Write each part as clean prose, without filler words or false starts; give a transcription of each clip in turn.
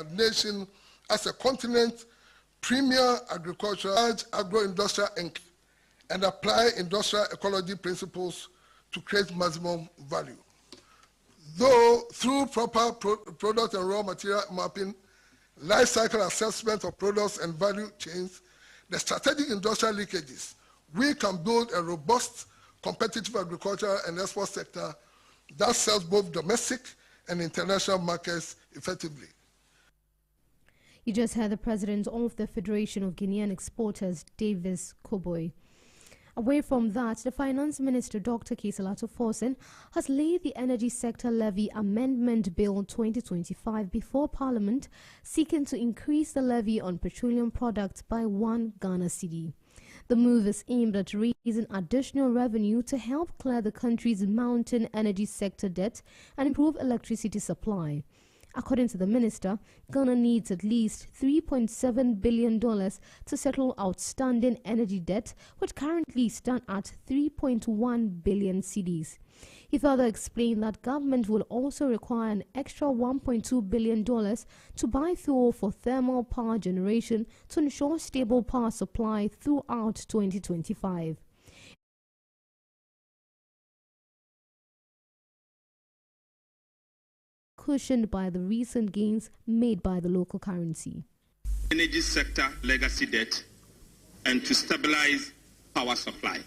our nation as a continent, premier agriculture, large agro-industrial and apply industrial ecology principles to create maximum value. Though through proper product and raw material mapping, life cycle assessment of products and value chains, the strategic industrial linkages, we can build a robust, competitive agricultural and export sector that serves both domestic and international markets effectively. You just heard the president of the Federation of Guinean Exporters, Davis Koboy. Away from that, the Finance Minister, Dr. Kieselatu Forson, has laid the Energy Sector Levy Amendment Bill 2025 before Parliament, seeking to increase the levy on petroleum products by 1 Ghana cedi. The move is aimed at raising additional revenue to help clear the country's mounting energy sector debt and improve electricity supply. According to the minister, Ghana needs at least $3.7 billion to settle outstanding energy debt, which currently stand at 3.1 billion cedis. He further explained that government will also require an extra $1.2 billion to buy fuel for thermal power generation to ensure stable power supply throughout 2025. Cushioned by the recent gains made by the local currency. Energy sector legacy debt and to stabilize power supply.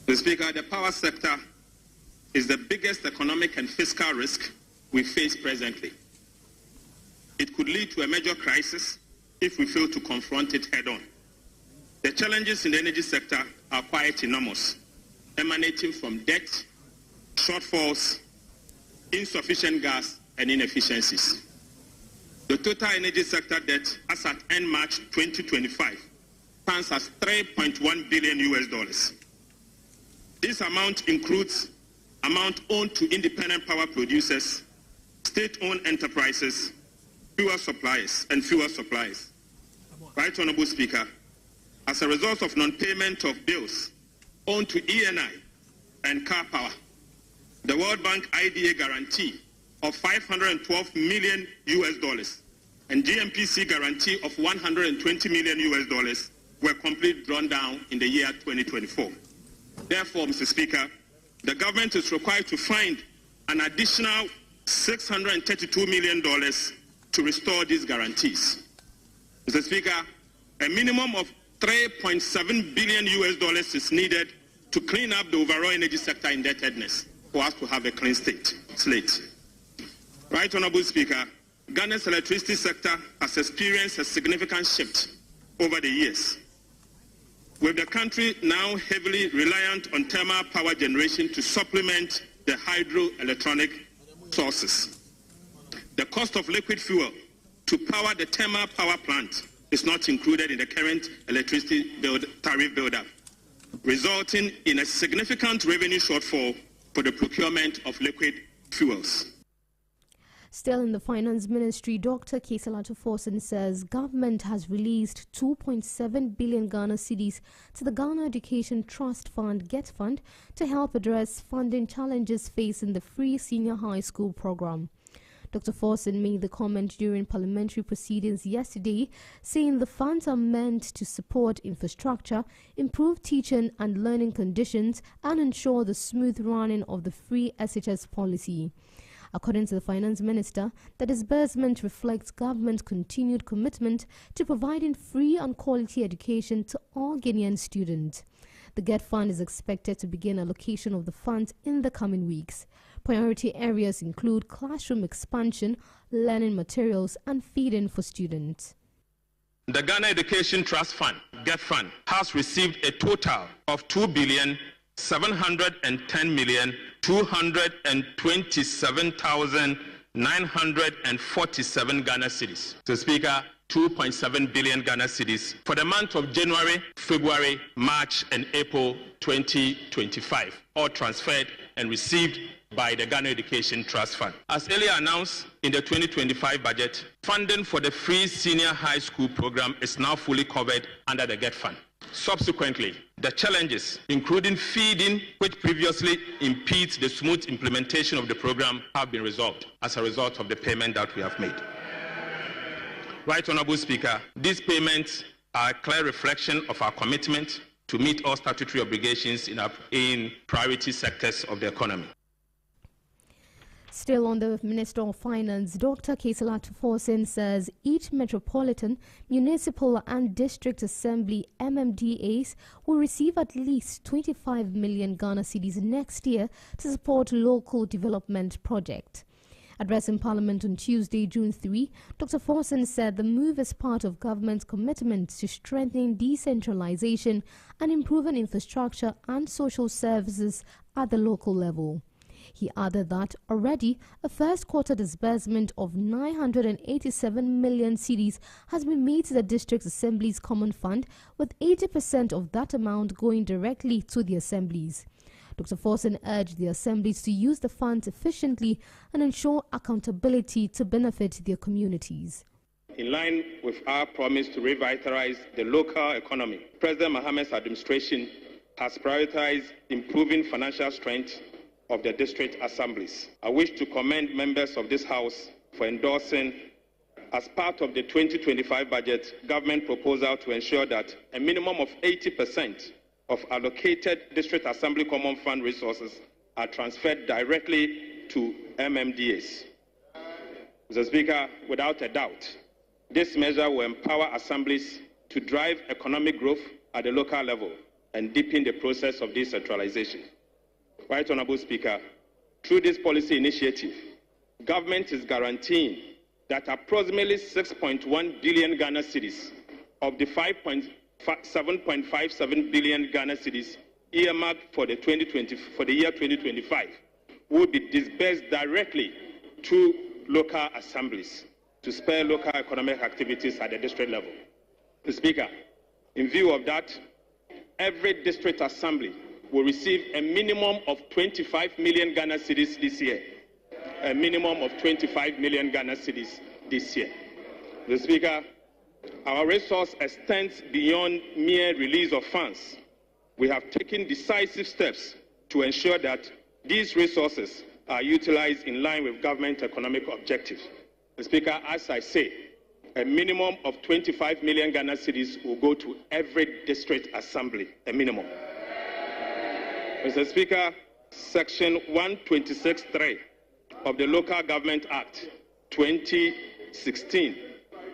Mr. Speaker, the power sector is the biggest economic and fiscal risk we face presently. It could lead to a major crisis if we fail to confront it head-on. The challenges in the energy sector are quite enormous, emanating from debt, shortfalls, insufficient gas, and inefficiencies. The total energy sector debt as at end March 2025 stands as $3.1 billion. This amount includes amount owed to independent power producers, state-owned enterprises, fuel suppliers, and fuel suppliers. Right Honorable Speaker, as a result of non-payment of bills owed to ENI and Car Power, the World Bank IDA guarantee of $512 million and GMPC guarantee of $120 million were completely drawn down in the year 2024. Therefore, Mr. Speaker, the government is required to find an additional $632 million to restore these guarantees. Mr. Speaker, a minimum of $3.7 billion is needed to clean up the overall energy sector indebtedness for us to have a clean slate. Right Honorable Speaker, Ghana's electricity sector has experienced a significant shift over the years, with the country now heavily reliant on thermal power generation to supplement the hydroelectronic sources. The cost of liquid fuel to power the thermal power plant is not included in the current electricity tariff build-up, resulting in a significant revenue shortfall for the procurement of liquid fuels. Still in the Finance Ministry, Dr. Kieselatu Forson says government has released 2.7 billion Ghana cedis to the Ghana Education Trust Fund, GET Fund, to help address funding challenges facing the free senior high school program. Dr. Forson made the comment during parliamentary proceedings yesterday, saying the funds are meant to support infrastructure, improve teaching and learning conditions, and ensure the smooth running of the free SHS policy. According to the Finance Minister, the disbursement reflects government's continued commitment to providing free and quality education to all Guinean students. The GET Fund is expected to begin allocation of the funds in the coming weeks. Priority areas include classroom expansion, learning materials, and feeding for students. The Ghana Education Trust Fund, GET Fund, has received a total of 2,710,227,947 Ghana cedis. So, Speaker, 2.7 billion Ghana cedis for the month of January, February, March, and April 2025, all transferred and received by the Ghana Education Trust Fund. As earlier announced in the 2025 budget, funding for the free senior high school program is now fully covered under the GET Fund. Subsequently, the challenges, including feeding, which previously impedes the smooth implementation of the program, have been resolved as a result of the payment that we have made. Right Honourable Speaker, these payments are a clear reflection of our commitment to meet all statutory obligations in priority sectors of the economy. Still on the Minister of Finance, Dr. Kaisalatu Forsen says each metropolitan, municipal and district assembly MMDAs will receive at least 25 million Ghana cedis next year to support local development projects. Addressing Parliament on Tuesday, June 3, Dr. Forsen said the move is part of government's commitment to strengthening decentralization and improving infrastructure and social services at the local level. He added that already a first quarter disbursement of 987 million cedis has been made to the District Assembly's Common Fund, with 80% of that amount going directly to the assemblies. Dr. Forsen urged the assemblies to use the funds efficiently and ensure accountability to benefit their communities. In line with our promise to revitalize the local economy, President Mohammed's administration has prioritized improving financial strength of the district assemblies. I wish to commend members of this House for endorsing, as part of the 2025 budget, government proposal to ensure that a minimum of 80% of allocated district assembly common fund resources are transferred directly to MMDAs. Mr. Speaker, without a doubt, this measure will empower assemblies to drive economic growth at the local level and deepen the process of decentralization. Right Honourable Speaker, through this policy initiative, government is guaranteeing that approximately 6.1 billion Ghana cedis of the 7.57 billion Ghana cedis earmarked for the year 2025 will be disbursed directly to local assemblies to spur local economic activities at the district level. Mr. Speaker, in view of that, every district assembly will receive a minimum of 25 million Ghana cedis this year. A minimum of 25 million Ghana cedis this year. Mr. Speaker, our resource extends beyond mere release of funds. We have taken decisive steps to ensure that these resources are utilized in line with government economic objectives. Mr. Speaker, as I say, a minimum of 25 million Ghana cedis will go to every district assembly, a minimum. Mr. Speaker, Section 126(3) of the Local Government Act 2016,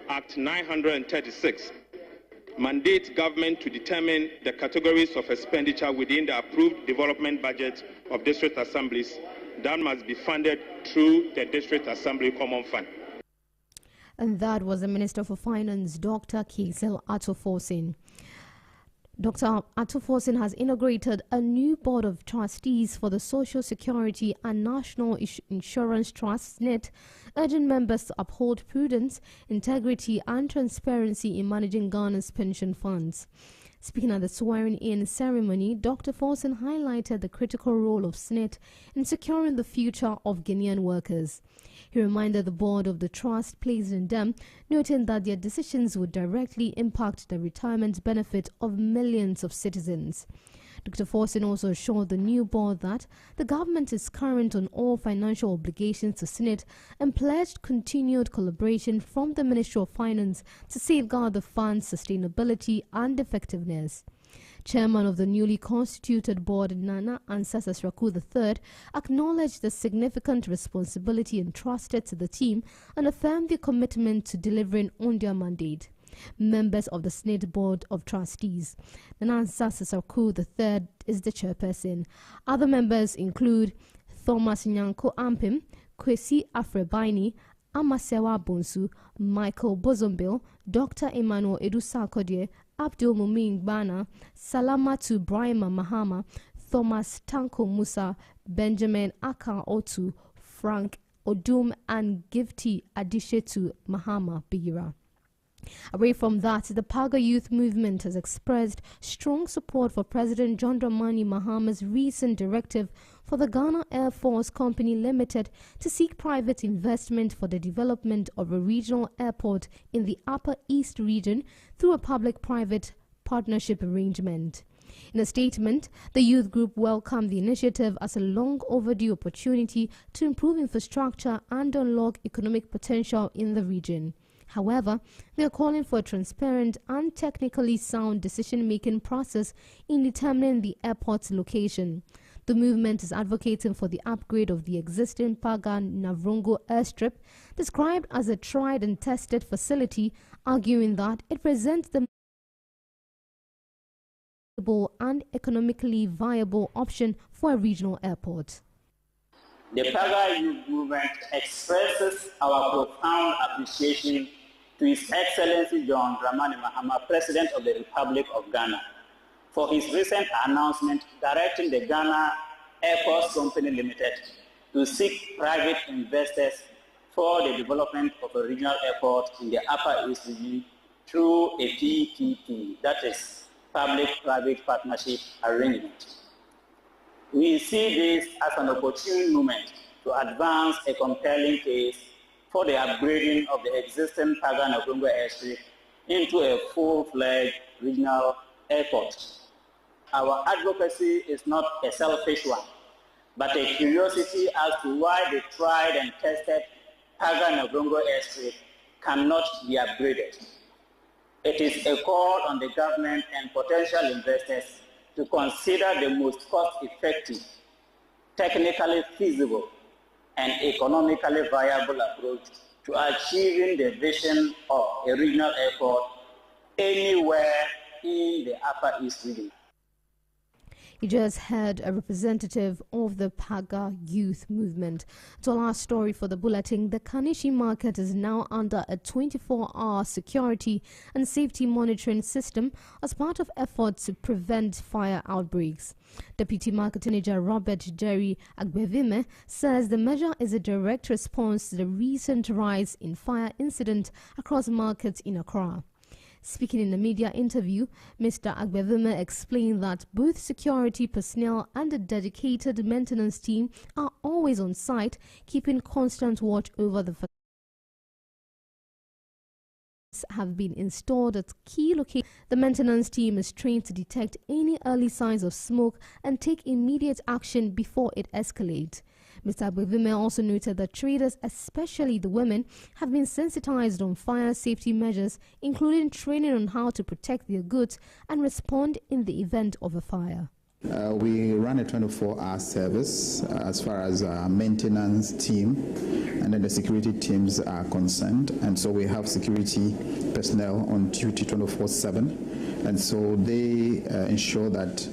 Act 936, mandates government to determine the categories of expenditure within the approved development budget of district assemblies that must be funded through the District Assembly Common Fund. And that was the Minister for Finance, Dr. Kaisalatu Forsen. Dr. Ato Forsen has inaugurated a new board of trustees for the Social Security and National Insurance Trust, SNIT, urging members to uphold prudence, integrity and transparency in managing Ghana's pension funds. Speaking at the swearing-in ceremony, Dr. Forsen highlighted the critical role of SNIT in securing the future of Guinean workers. He reminded the board of the trust placed in them, noting that their decisions would directly impact the retirement benefit of millions of citizens. Dr. Forsen also assured the new board that the government is current on all financial obligations to SNIT and pledged continued collaboration from the Ministry of Finance to safeguard the fund's sustainability and effectiveness. Chairman of the newly constituted board, Nana Ansah Sraku III, acknowledged the significant responsibility entrusted to the team and affirmed their commitment to delivering on their mandate. Members of the SNIT Board of Trustees. Nana Ansah Sraku III is the chairperson. Other members include Thomas Nyanko Ampim, Kwesi Afrebaini, Amasewa Bonsu, Michael Bozombil, Dr. Emmanuel Edusakodie, Abdul Mumin Bana, Salamatu Brahima Mahama, Thomas Tanko Musa, Benjamin Aka Otu, Frank Odum, and Gifty Adishetu Mahama Bira. Away from that, the Paga Youth Movement has expressed strong support for President John Dramani Mahama's recent directive for the Ghana Air Force Company Limited to seek private investment for the development of a regional airport in the Upper East region through a public-private partnership arrangement. In a statement, the youth group welcomed the initiative as a long overdue opportunity to improve infrastructure and unlock economic potential in the region. However, they are calling for a transparent and technically sound decision-making process in determining the airport's location. The movement is advocating for the upgrade of the existing Paga Navrongo airstrip, described as a tried and tested facility, arguing that it presents the and economically viable option for a regional airport. The Paga Youth Movement expresses our profound appreciation to His Excellency John Dramani Mahama, President of the Republic of Ghana, for his recent announcement directing the Ghana Airports Company Limited to seek private investors for the development of a regional airport in the Upper East region through a PPP, that is, public-private partnership arrangement. We see this as an opportune moment to advance a compelling case for the upgrading of the existing Paga Navrongo airstrip into a full-fledged regional airport. Our advocacy is not a selfish one, but a curiosity as to why the tried and tested Paga Navrongo airstrip cannot be upgraded. It is a call on the government and potential investors to consider the most cost-effective, technically feasible, and economically viable approach to achieving the vision of a regional airport anywhere in the Upper East region. You just heard a representative of the Paga Youth Movement. To our last story for the bulletin, the Kanishi market is now under a 24-hour security and safety monitoring system as part of efforts to prevent fire outbreaks. Deputy Marketing Manager Robert Jerry Agbevime says the measure is a direct response to the recent rise in fire incidents across markets in Accra. Speaking in a media interview, Mr. Agbevime explained that both security personnel and a dedicated maintenance team are always on site, keeping constant watch over the facilities have been installed at key locations. The maintenance team is trained to detect any early signs of smoke and take immediate action before it escalates. Mr. Agbevime also noted that traders, especially the women, have been sensitized on fire safety measures, including training on how to protect their goods and respond in the event of a fire. We run a 24-hour service as far as our maintenance team and then the security teams are concerned. And so we have security personnel on duty 24/7. And so they ensure that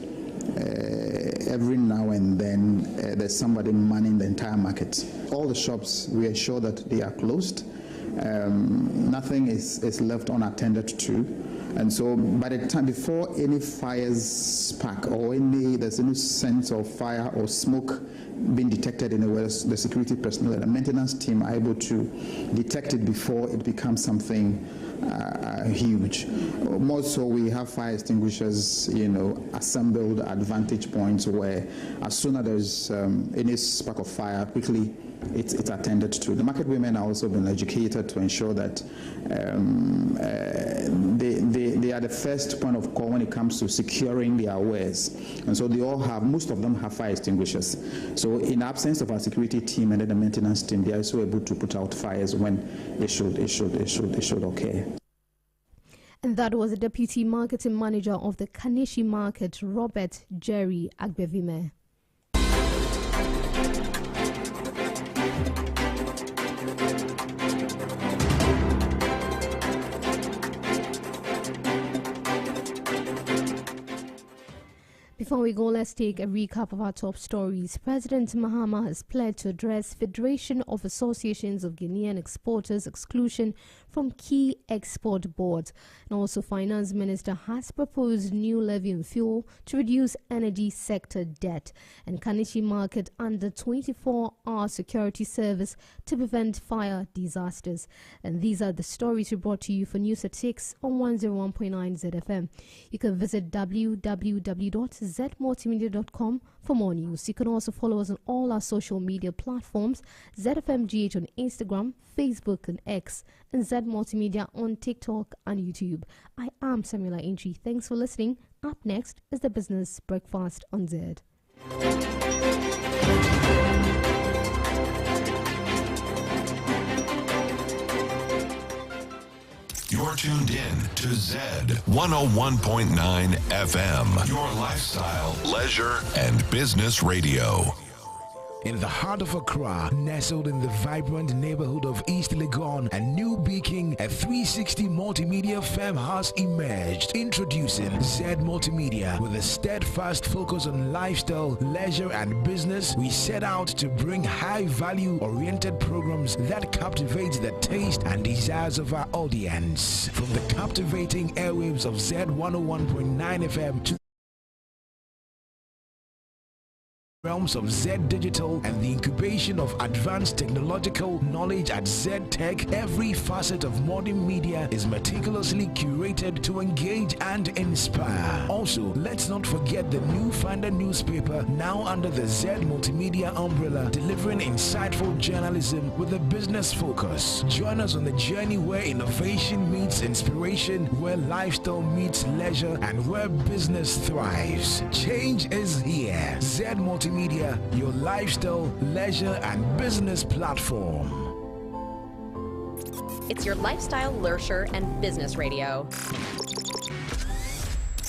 every now and then there's somebody manning the entire market. All the shops, we ensure that they are closed. Nothing is left unattended to. And so by the time before any fires spark or there's any sense of fire or smoke being detected in the way, the security personnel and the maintenance team are able to detect it before it becomes something huge. More so, we have fire extinguishers, assembled at vantage points where as soon as there's any spark of fire, quickly it's attended to. The market women are also been educated to ensure that they are the first point of call when it comes to securing their wares. And so most of them have fire extinguishers. So in absence of our security team and then the maintenance team, they are also able to put out fires when it should occur. And that was the Deputy Marketing Manager of the Kanishi Market, Robert Jerry Agbevime. Before we go, let's take a recap of our top stories. President Mahama has pledged to address Federation of Associations of Guinean Exporters exclusion from key export boards. And also, Finance Minister has proposed new levy on fuel to reduce energy sector debt. And Kanishi Market under 24-hour security service to prevent fire disasters. And these are the stories we brought to you for News at 6 on 101.9 ZFM. You can visit www.zmultimedia.com for more news. You can also follow us on all our social media platforms, ZFMGH on Instagram, Facebook and X, and Z Multimedia on TikTok and YouTube. I am Samuela Inchi. Thanks for listening. Up next is the Business Breakfast on Zed. You're tuned in to Zed 101.9 FM, your lifestyle, leisure, and business radio. In the heart of Accra, nestled in the vibrant neighborhood of East Legon and New Beacon, a 360 multimedia firm has emerged. Introducing Zed Multimedia. With a steadfast focus on lifestyle, leisure, and business, we set out to bring high-value oriented programs that captivate the taste and desires of our audience. From the captivating airwaves of Zed 101.9 FM to realms of Zed Digital and the incubation of advanced technological knowledge at Zed Tech, every facet of modern media is meticulously curated to engage and inspire. Also, let's not forget the newfangled newspaper, now under the Zed Multimedia umbrella, delivering insightful journalism with a business focus. Join us on the journey where innovation meets inspiration, where lifestyle meets leisure, and where business thrives. Change is here. Zed Multimedia, your lifestyle, leisure, and business platform. It's your lifestyle, leisure, and business radio.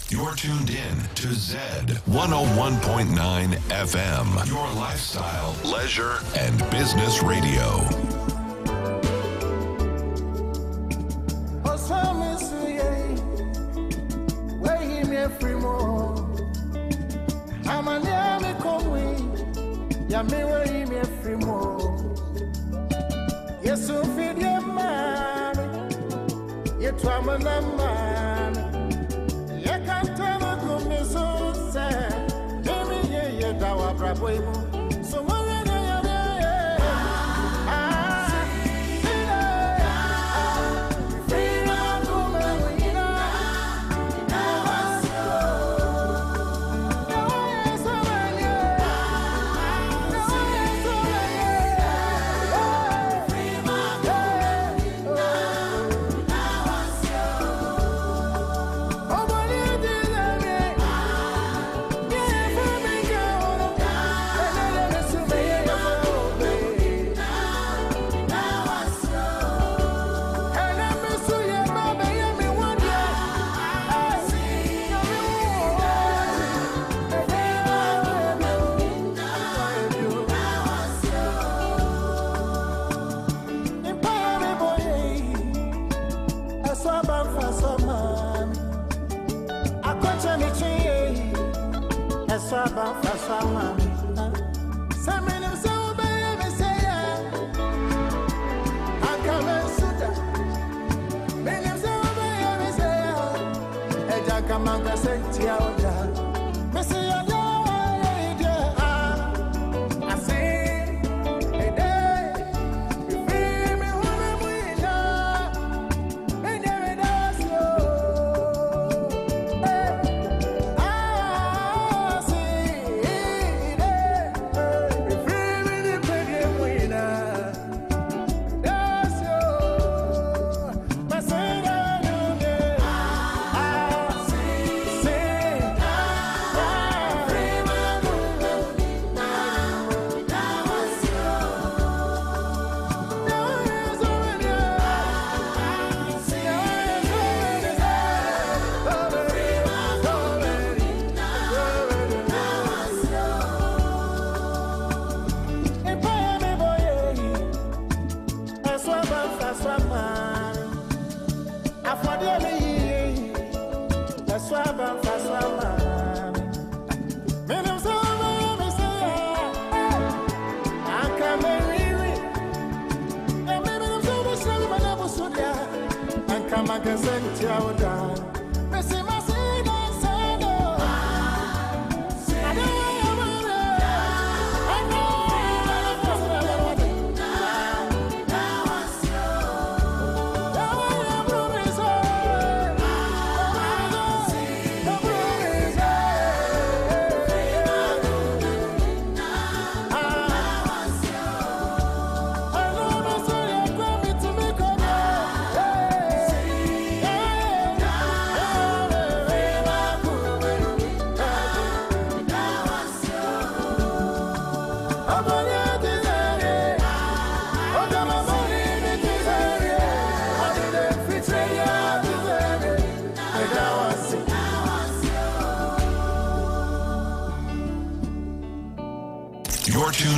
You're tuned in to Zed 101.9 FM, your lifestyle, leisure, and business radio. Yes, so feed your man. Yet, I'm a man. You can't tell me, come me so sad. Maybe you're our bravo. So, what are you?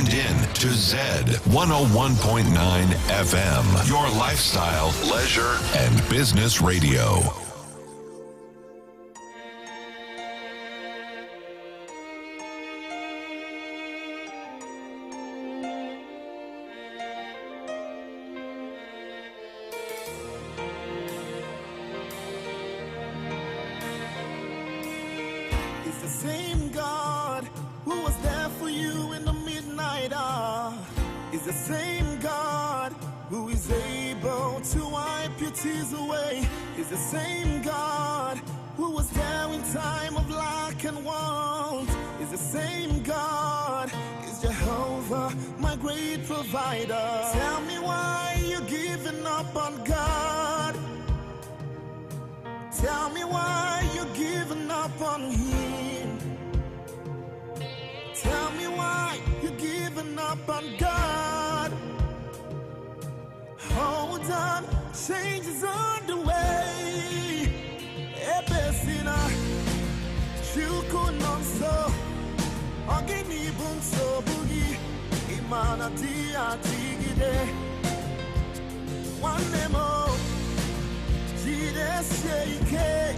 tuned in to Zed 101.9 FM, your lifestyle, leisure, and business radio. It's the same God who was there for you in the midnight hour. It's the same God who is able to wipe your tears away. It's the same God who was there in time of lack and want. It's the same God. It's Jehovah, my great provider. Tell me why you're giving up on God. Tell me why you're giving up on Him. Tell me why you're giving up on God. Hold on, change is on the way. Ebesina, chukunon so, ogini bunso bugi, imana dia tigide. One nemo, jides yeke,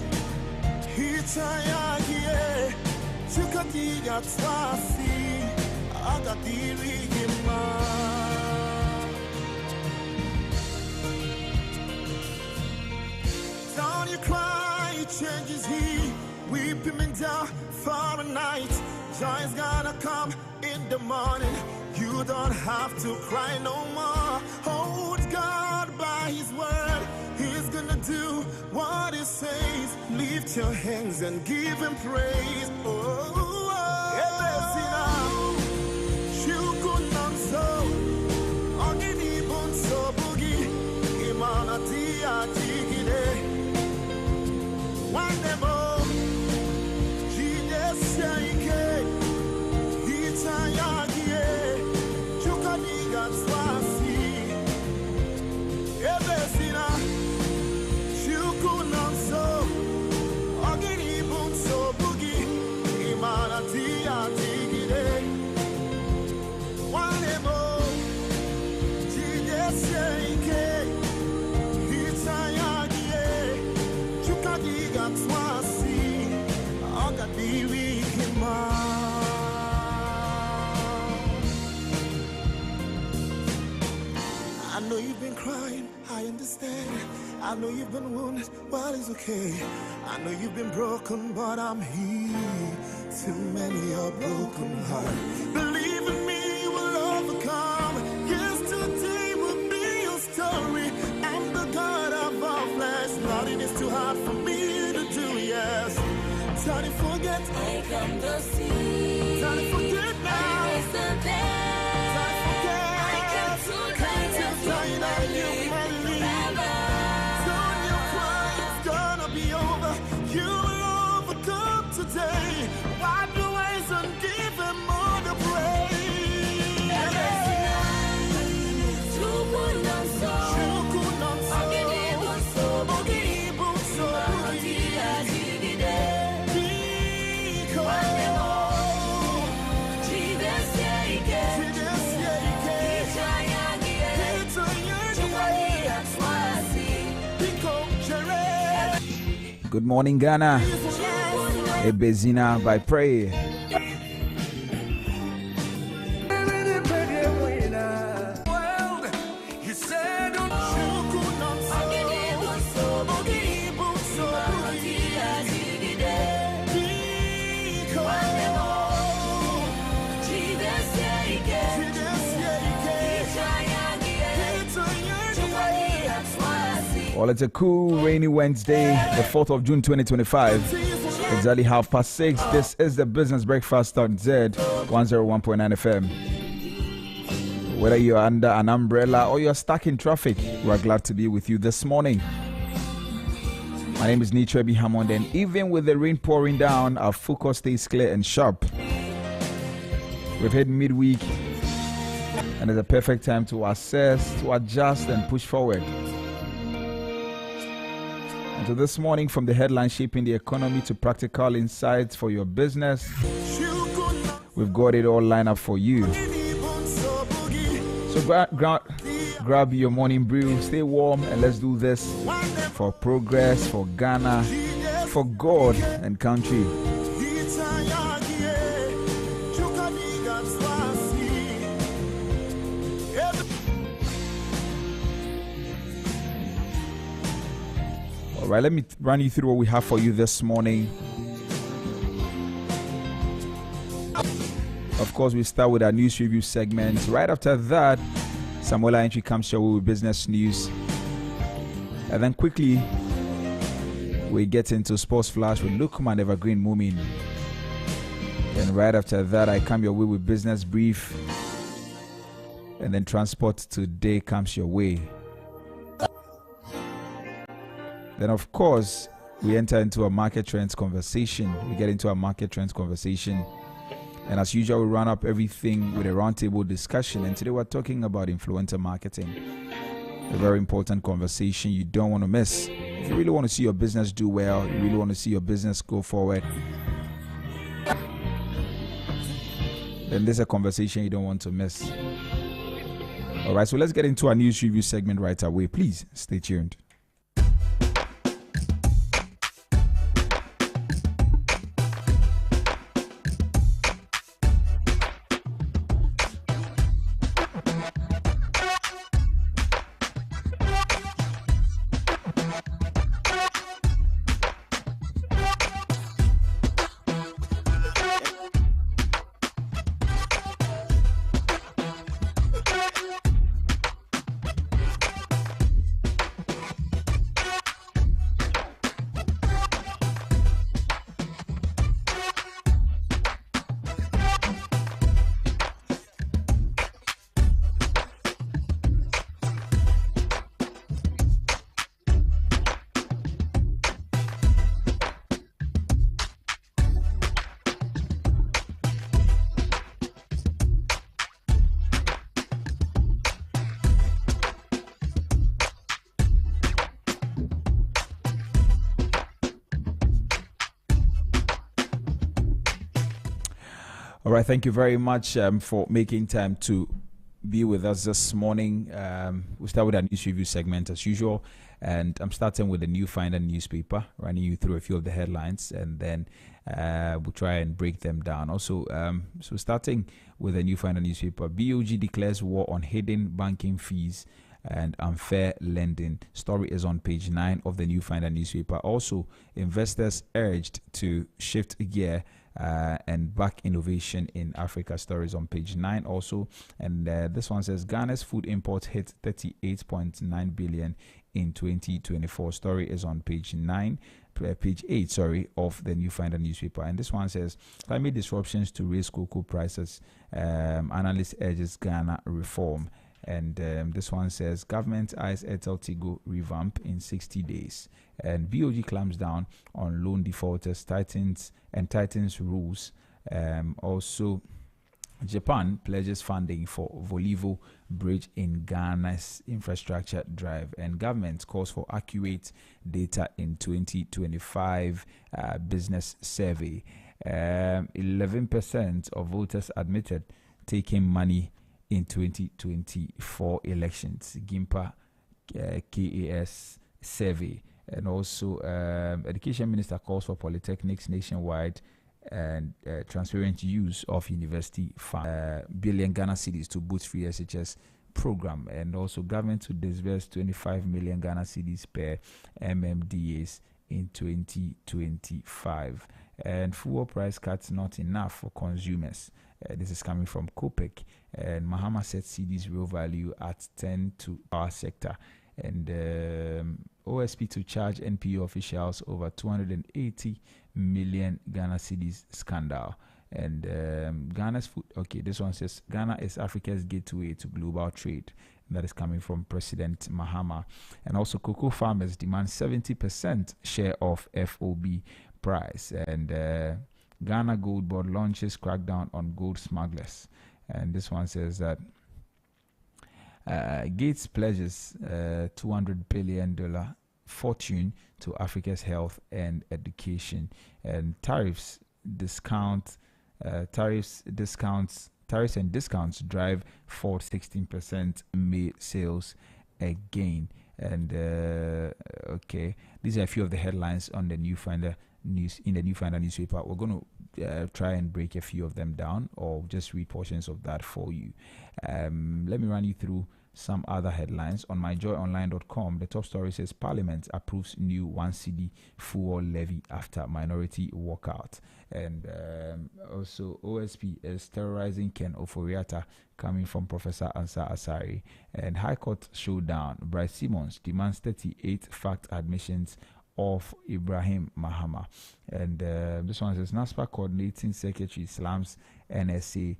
hichayagie, chukadiga twasi, agadiri gima. Don't you cry, changes He. Weep him down for a night. Joy's gonna come in the morning. You don't have to cry no more. Hold God by His word. He's gonna do what He says. Lift your hands and give Him praise. Oh, I know you've been crying, I understand. I know you've been wounded, but it's okay. I know you've been broken, but I'm here. Too many are broken heart. Believe in me, you will overcome. Yesterday will be your story. I'm the God of all flesh. Nothing is too hard for me to do, yes. Try to forget, I come to see. Try to forget now. I miss the day. Wipe your ways and give Him all the praise. Good morning, Ghana. Ebezina by prayer. Well, it's a cool, rainy Wednesday, the 4th of June, 2025. Exactly 6:30. This is the Business Breakfast on Zed 101.9 FM. Whether you're under an umbrella or you're stuck in traffic, we're glad to be with you this morning. My name is Nitrebi Hammond, and even with the rain pouring down, our focus stays clear and sharp. We've hit midweek, and it's a perfect time to assess, to adjust, and push forward. And so this morning, from the headline shaping the economy to practical insights for your business, we've got it all lined up for you. So grab your morning brew, stay warm, and let's do this for progress, for Ghana, for God and country. All right, let me run you through what we have for you this morning. Of course, we start with our news review segment. Right after that, Samuela Entry comes your way with business news. And then quickly, we get into Sports Flash with Lukman Evergreen Moomin. And right after that, I come your way with Business Brief. And then Transport Today comes your way. Then, of course, we enter into a market trends conversation. We get into a market trends conversation. And as usual, we run up everything with a roundtable discussion. And today we're talking about influencer marketing. A very important conversation you don't want to miss. If you really want to see your business do well, you really want to see your business go forward, then this is a conversation you don't want to miss. All right, so let's get into our news review segment right away. Please stay tuned. All right, thank you very much for making time to be with us this morning. We'll start with our news review segment as usual, and I'm starting with the New Finder newspaper, running you through a few of the headlines, and then we'll try and break them down. Also, so starting with the New Finder newspaper, BOG declares war on hidden banking fees and unfair lending. Story is on page 9 of the New Finder newspaper. Also, investors urged to shift gear and back innovation in Africa. Stories on page 9 also. And this one says Ghana's food imports hit 38.9 billion in 2024. Story is on page 8 of the New Finder newspaper. And this one says climate disruptions to raise cocoa prices. Analyst urges Ghana reform. And this one says government eyes Airtel Tigo revamp in 60 days. And BOG clamps down on loan defaulters, tightens rules. Also, Japan pledges funding for Volivo bridge in Ghana's infrastructure drive. And government calls for accurate data in 2025 business survey. 11% of voters admitted taking money in 2024 elections. GIMPA KAS survey. And also, Education Minister calls for polytechnics nationwide and transparent use of university fund. Billion Ghana cedis to boost free SHS program. And also, government to disburse 25 million Ghana cedis per MMDAs in 2025. And fuel price cuts not enough for consumers. This is coming from COPEC. And Mahama sets cedis real value at 10 to power sector. And OSP to charge NPO officials over 280 million Ghana cedis scandal. And Ghana's food. Okay, this one says Ghana is Africa's gateway to global trade. And that is coming from President Mahama. And also, cocoa farmers demand 70% share of FOB price. And Ghana Gold Board launches crackdown on gold smugglers. And this one says that Gates pledges $200 billion fortune to Africa's health and education. And tariffs discounts Tariffs and discounts drive for 16% May sales again. And okay, these are a few of the headlines on the New Finder news in the New Finder newspaper. We're going to try and break a few of them down, or just read portions of that for you. Let me run you through some other headlines. On myjoyonline.com, the top story says Parliament approves new 1 cedi fuel levy after minority walkout. And also OSP is terrorizing Ken Oforiatta, coming from Professor Ansa Asari. And High Court showdown, Bryce Simmons demands 38 fact admissions of Ibrahim Mahama. And this one says NASPA coordinating secretary slams NSA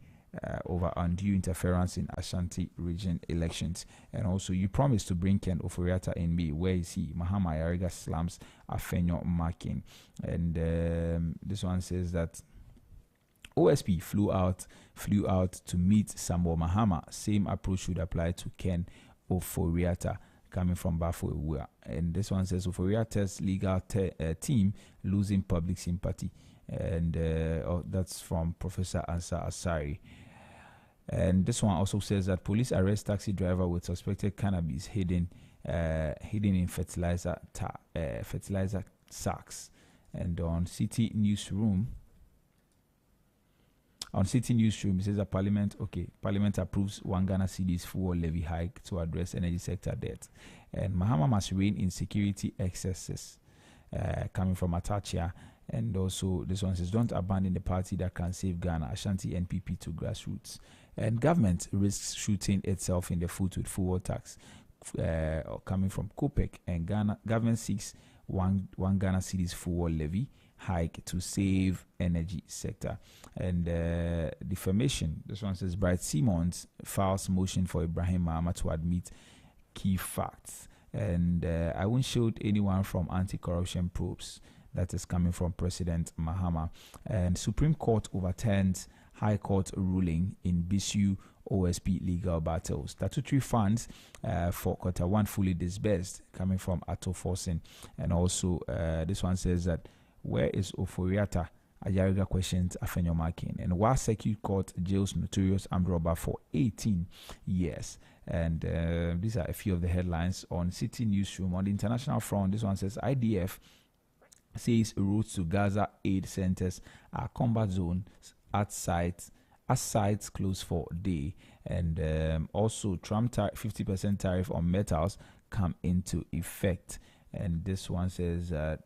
over undue interference in Ashanti region elections. And also, you promised to bring Ken Oforiatta in May. Where is he? Mahama Yariga slams Afenyo marking. And this one says that OSP flew out to meet Samuel Mahama. Same approach should apply to Ken Oforiatta, coming from Bafo. And this one says Oforiatta's legal team losing public sympathy. And that's from Professor Ansa Asari. And this one also says that police arrest taxi driver with suspected cannabis hidden in fertilizer sacks. And on City Newsroom, it says that Parliament approves 1 Ghana cedis fuel levy hike to address energy sector debt. And Mahama must rein in security excesses, coming from Atachia. And also this one says, don't abandon the party that can save Ghana, Ashanti NPP to grassroots. And government risks shooting itself in the foot with fuel tax, coming from COPEC. And government seeks 1 Ghana cedis fuel levy hike to save energy sector. And defamation, this one says, Bright Simmons files motion for Ibrahim Mahama to admit key facts. And I won't shoot anyone from anti-corruption probes. That is coming from President Mahama. And Supreme Court overturns High Court ruling in BSU OSP legal battles. Statutory funds for Q1 fully disbursed, coming from Ato Forsen. And also this one says that, where is Oforiatta? Ayariga questions Afenyo marking. And while Circuit Court jails notorious armed robber for 18 years. And these are a few of the headlines on City Newsroom. On the international front, this one says IDF says routes to Gaza aid centers are combat zones at sites closed for day. And also Trump 50% tariff on metals come into effect. And this one says that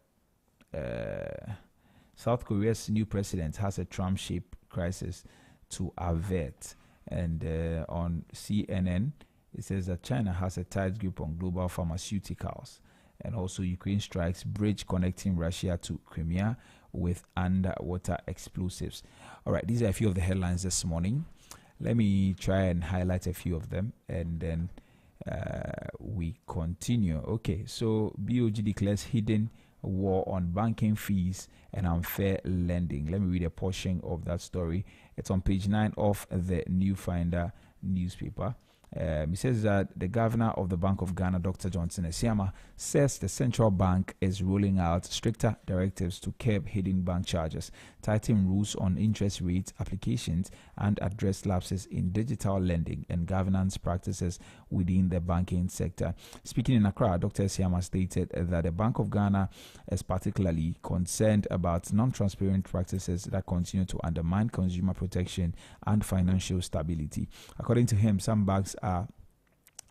South Korea's new president has a Trump-shaped crisis to avert. And on CNN, it says that China has a tight grip on global pharmaceuticals. And also Ukraine strikes bridge connecting Russia to Crimea with underwater explosives. All right, these are a few of the headlines this morning. Let me try and highlight a few of them, and then we continue. Okay, so BOG declares hidden war on banking fees and unfair lending. Let me read a portion of that story. It's on page 9 of the New Finder newspaper. He says that the governor of the Bank of Ghana, Dr. Johnson Esiama, says the central bank is rolling out stricter directives to curb hidden bank charges, tighten rules on interest rates applications, and address lapses in digital lending and governance practices within the banking sector. Speaking in Accra, Dr. Esiama stated that the Bank of Ghana is particularly concerned about non-transparent practices that continue to undermine consumer protection and financial stability. According to him, some banks are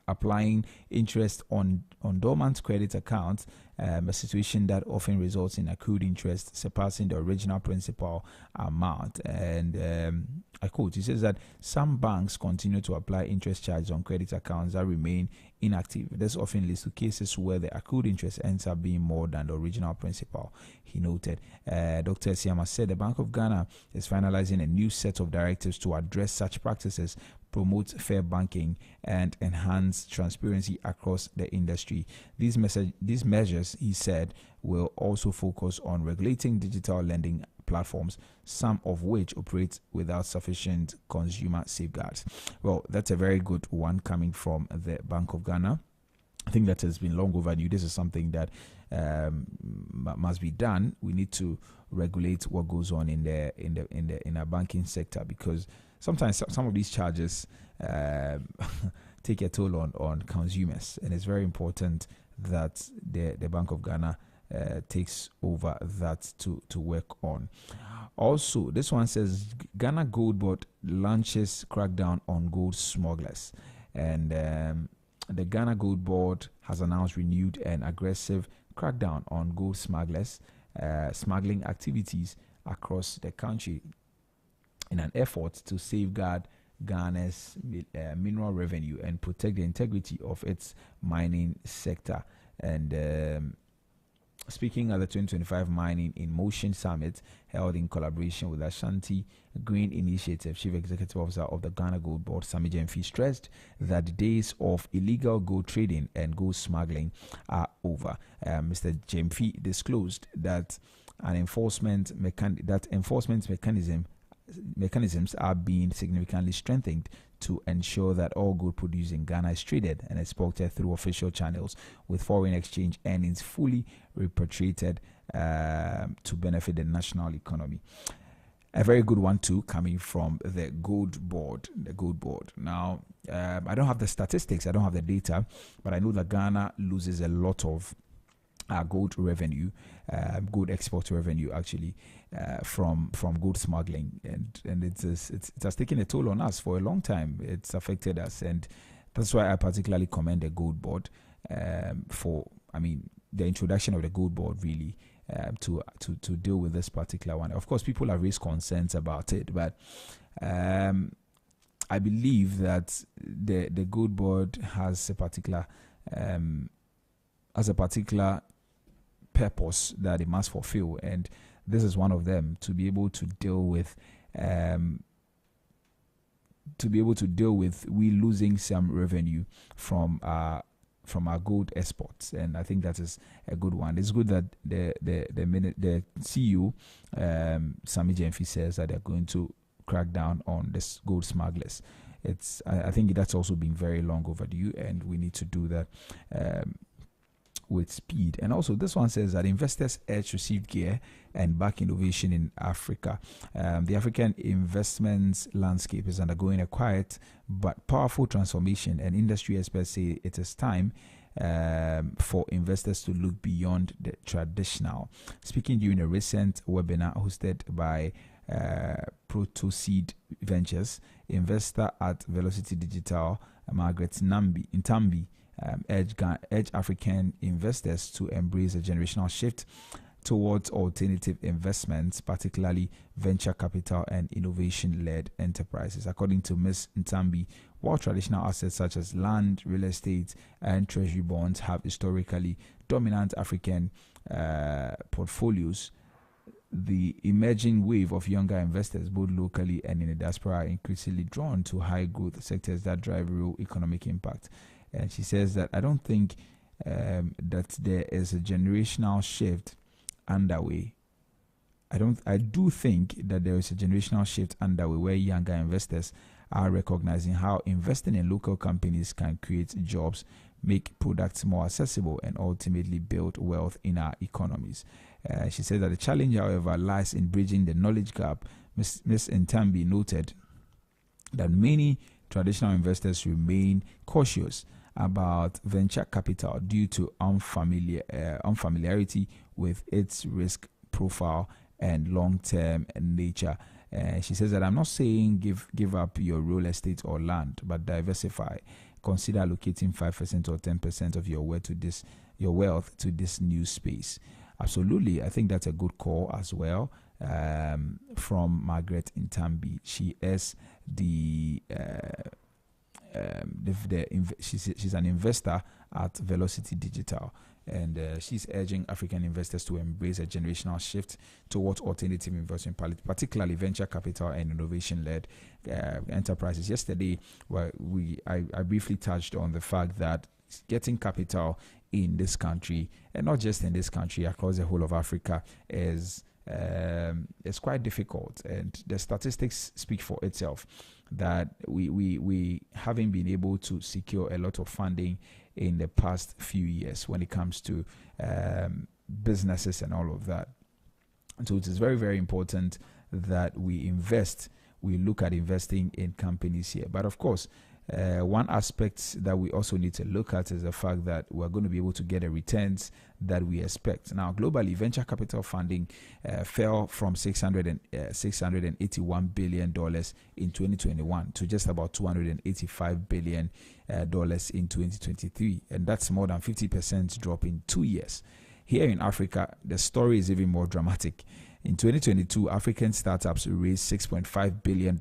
applying interest on dormant credit accounts, a situation that often results in accrued interest surpassing the original principal amount. And I quote, he says that some banks continue to apply interest charges on credit accounts that remain inactive. This often leads to cases where the accrued interest ends up being more than the original principal, he noted. Dr. Siama said the Bank of Ghana is finalizing a new set of directives to address such practices, promote fair banking, and enhance transparency across the industry. These measures, he said, will also focus on regulating digital lending platforms, some of which operate without sufficient consumer safeguards. Well, that's a very good one coming from the Bank of Ghana. I think that has been long overdue. This is something that must be done. We need to regulate what goes on in our banking sector, because sometimes some of these charges take a toll on consumers, and it's very important that the Bank of Ghana takes over that to work on. Also, this one says Ghana Gold Board launches crackdown on gold smugglers, and the Ghana Gold Board has announced renewed and aggressive crackdown on gold smugglers, smuggling activities across the country in an effort to safeguard Ghana's mineral revenue and protect the integrity of its mining sector. And speaking at the 2025 Mining in Motion Summit held in collaboration with Ashanti Green Initiative, Chief Executive Officer of the Ghana Gold Board, Sammy Jemfi, stressed that the days of illegal gold trading and gold smuggling are over. Mr. Jemfi disclosed that enforcement mechanisms are being significantly strengthened to ensure that all gold produced in Ghana is traded and exported through official channels, with foreign exchange earnings fully repatriated to benefit the national economy. A very good one too, coming from the Gold Board. The Gold Board. Now, I don't have the statistics, I don't have the data, but I know that Ghana loses a lot of gold revenue, gold export revenue actually, from gold smuggling, and it has taken a toll on us for a long time. It's affected us, and that's why I particularly commend the Gold Board for the introduction of the Gold Board really to deal with this particular one. Of course, people have raised concerns about it, but I believe that the Gold Board has a particular purpose that it must fulfill, and this is one of them, to be able to deal with we losing some revenue from our gold exports, and I think that is a good one. It's good that the CEO Sammy Jemfi says that they're going to crack down on this gold smugglers. I think that's also been very long overdue, and we need to do that with speed. And also this one says that investors urge received gear and back innovation in Africa. The African investments landscape is undergoing a quiet but powerful transformation, and industry experts say it is time for investors to look beyond the traditional. Speaking during a recent webinar hosted by Protoseed Ventures, investor at Velocity Digital, Margaret Ntambi, urge African investors to embrace a generational shift towards alternative investments, particularly venture capital and innovation-led enterprises. According to Ms. Ntambi, while traditional assets such as land, real estate, and treasury bonds have historically dominant African portfolios, the emerging wave of younger investors, both locally and in the diaspora, are increasingly drawn to high-growth sectors that drive real economic impact. And she says that I don't think that there is a generational shift underway. I do think that there is a generational shift underway where younger investors are recognizing how investing in local companies can create jobs, make products more accessible, and ultimately build wealth in our economies. She said that the challenge, however, lies in bridging the knowledge gap. Ms. Ntambi noted that many traditional investors remain cautious about venture capital due to unfamiliarity with its risk profile and long-term nature. She says that I'm not saying give up your real estate or land, but diversify. Consider allocating 5% or 10% of your wealth to this new space. Absolutely, I think that's a good call as well. From Margaret Ntambi, she is she's an investor at Velocity Digital, and she's urging African investors to embrace a generational shift towards alternative investment, particularly venture capital and innovation-led enterprises. Yesterday, I briefly touched on the fact that getting capital in this country, and not just in this country, across the whole of Africa, is quite difficult, and the statistics speak for itself that we haven't been able to secure a lot of funding in the past few years when it comes to businesses and all of that. So it is very, very important that we invest we look at investing in companies here. But of course, one aspect that we also need to look at is the fact that we're going to be able to get the returns that we expect. Now, globally, venture capital funding fell from $681 billion in 2021 to just about $285 billion in 2023. And that's more than 50% drop in 2 years. Here in Africa, the story is even more dramatic. In 2022, African startups raised $6.5 billion.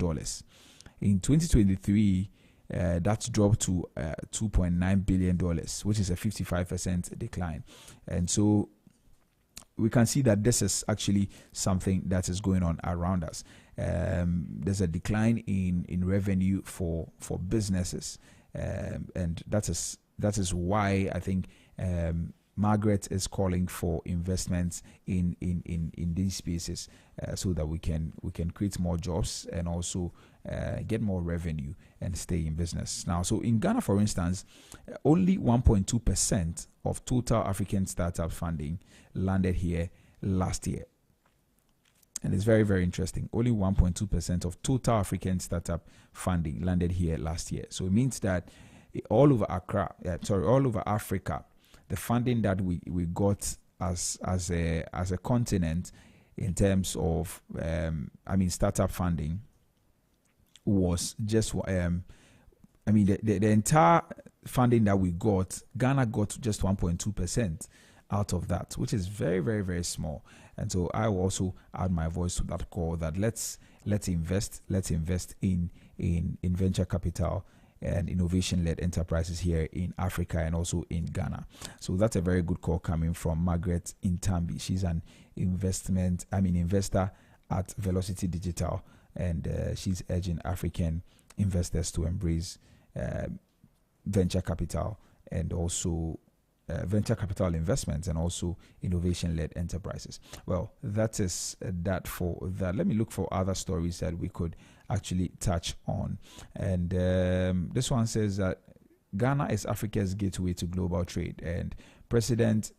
In 2023, that's dropped to $2.9 billion, which is a 55% decline. And so we can see that this is actually something that is going on around us. There's a decline in revenue for businesses. And that is why I think Margaret is calling for investments in these spaces so that we can create more jobs and also get more revenue and stay in business. Now, so in Ghana, for instance, only 1.2% of total African startup funding landed here last year. And it's very, very interesting. Only 1.2% of total African startup funding landed here last year. So it means that all over Africa, the funding that we got as a continent in terms of startup funding was just the entire funding that we got, Ghana got just 1.2% out of that, which is very, very, very small. And so I will also add my voice to that call that let's invest in venture capital and innovation-led enterprises here in Africa and also in Ghana. So that's a very good call coming from Margaret Intambi. She's an investor at Velocity Digital, and she's urging African investors to embrace venture capital and also venture capital investments and also innovation-led enterprises. Well, that is that for that. Let me look for other stories that we could actually touch on. And this one says that Ghana is Africa's gateway to global trade, and President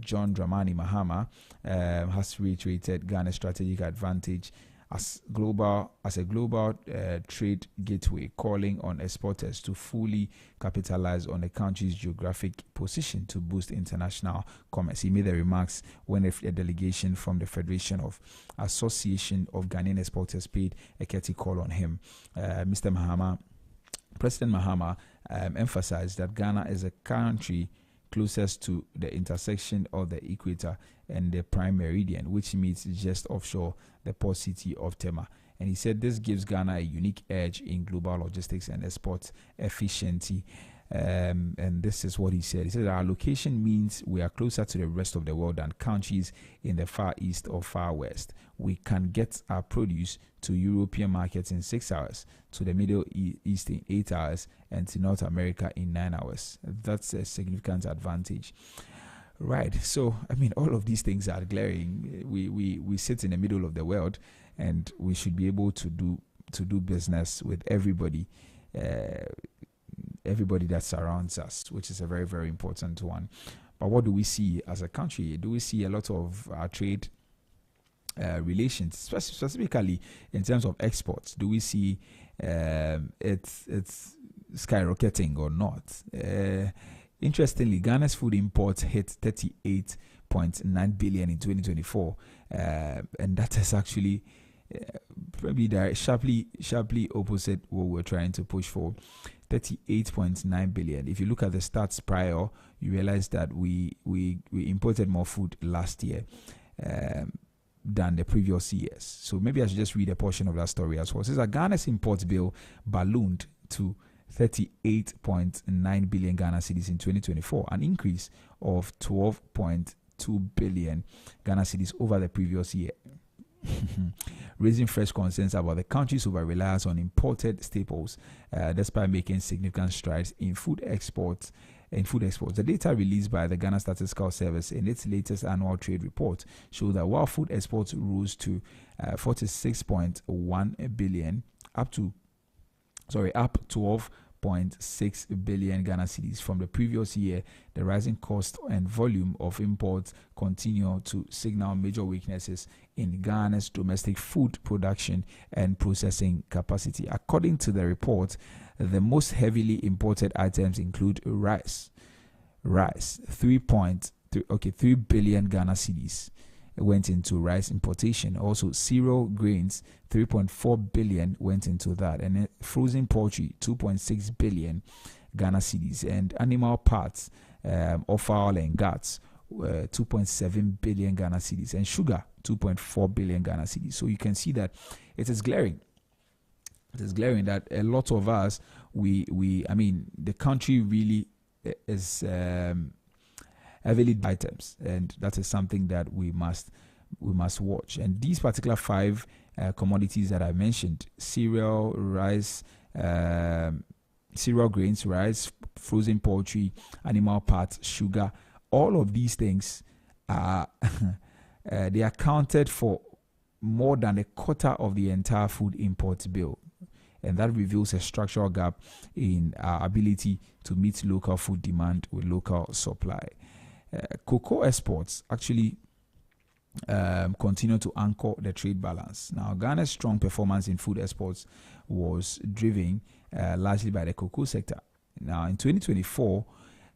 John Dramani Mahama has reiterated Ghana's strategic advantage as a global trade gateway, calling on exporters to fully capitalize on the country's geographic position to boost international commerce. He made the remarks when a delegation from the Federation of Association of Ghanaian Exporters paid a courtesy call on him. President Mahama emphasized that Ghana is a country closest to the intersection of the equator and the prime meridian, which meets just offshore the port city of Tema. And he said this gives Ghana a unique edge in global logistics and export efficiency. And this is what he said. He said our location means we are closer to the rest of the world than countries in the far east or far west. We can get our produce to European markets in 6 hours, to the Middle East in 8 hours, and to North America in 9 hours. That's a significant advantage. Right. So, all of these things are glaring. We sit in the middle of the world, and we should be able to do business with everybody that surrounds us, which is a very, very important one. But what do we see as a country? Do we see a lot of trade relations, specifically in terms of exports? Do we see it's skyrocketing or not? Interestingly, Ghana's food imports hit 38.9 billion in 2024, and that is actually probably sharply opposite what we're trying to push for. 38.9 billion. If you look at the stats prior, you realize that we imported more food last year than the previous years. So maybe I should just read a portion of that story as well. It says that Ghana's import bill ballooned to 38.9 billion Ghana cedis in 2024, an increase of 12.2 billion Ghana cedis over the previous year, raising fresh concerns about the country's over-reliance on imported staples, despite making significant strides in food exports. The data released by the Ghana Statistical Service in its latest annual trade report showed that while food exports rose to 46.1 billion, up 12.2 4.6 billion Ghana cedis from the previous year. The rising cost and volume of imports continue to signal major weaknesses in Ghana's domestic food production and processing capacity. According to the report, the most heavily imported items include rice, 3 billion Ghana cedis went into rice importation. Also, cereal grains, 3.4 billion went into that, and frozen poultry, 2.6 billion Ghana cedis, and animal parts, offal and guts, 2.7 billion Ghana cedis, and sugar, 2.4 billion Ghana cedis. So you can see that it is glaring. It is glaring that a lot of us, the country really is heavily items, and that is something that we must watch. And these particular 5 commodities that I mentioned: cereal, rice, cereal grains, rice, frozen poultry, animal parts, sugar, all of these things are they accounted for more than a quarter of the entire food imports bill. And that reveals a structural gap in our ability to meet local food demand with local supply. Cocoa exports actually continue to anchor the trade balance. Now, Ghana's strong performance in food exports was driven largely by the cocoa sector. Now, in 2024,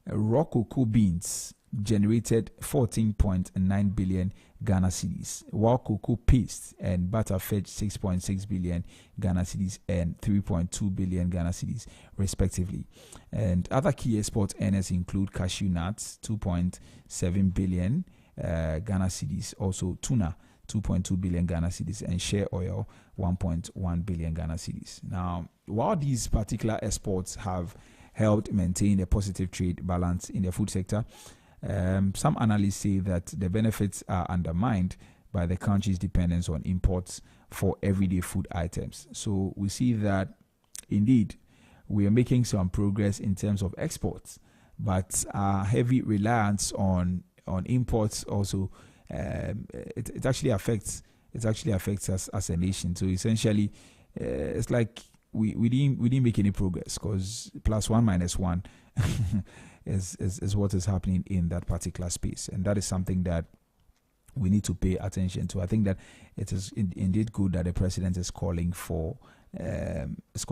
raw cocoa beans generated 14.9 billion Ghana cedis, while cocoa paste and butter fetched 6.6 billion Ghana cedis and 3.2 billion Ghana cedis, respectively. And other key export earners include cashew nuts, 2.7 billion Ghana cedis, also tuna, 2.2 billion Ghana cedis, and shea oil, 1.1 billion Ghana cedis. Now, while these particular exports have helped maintain a positive trade balance in the food sector, some analysts say that the benefits are undermined by the country's dependence on imports for everyday food items. So we see that indeed we are making some progress in terms of exports, but our heavy reliance on imports also it actually affects us as a nation. So essentially, it's like we didn't make any progress, because +1 - 1 is what is happening in that particular space, and that is something that we need to pay attention to. I think that it is indeed good that the president is calling for it's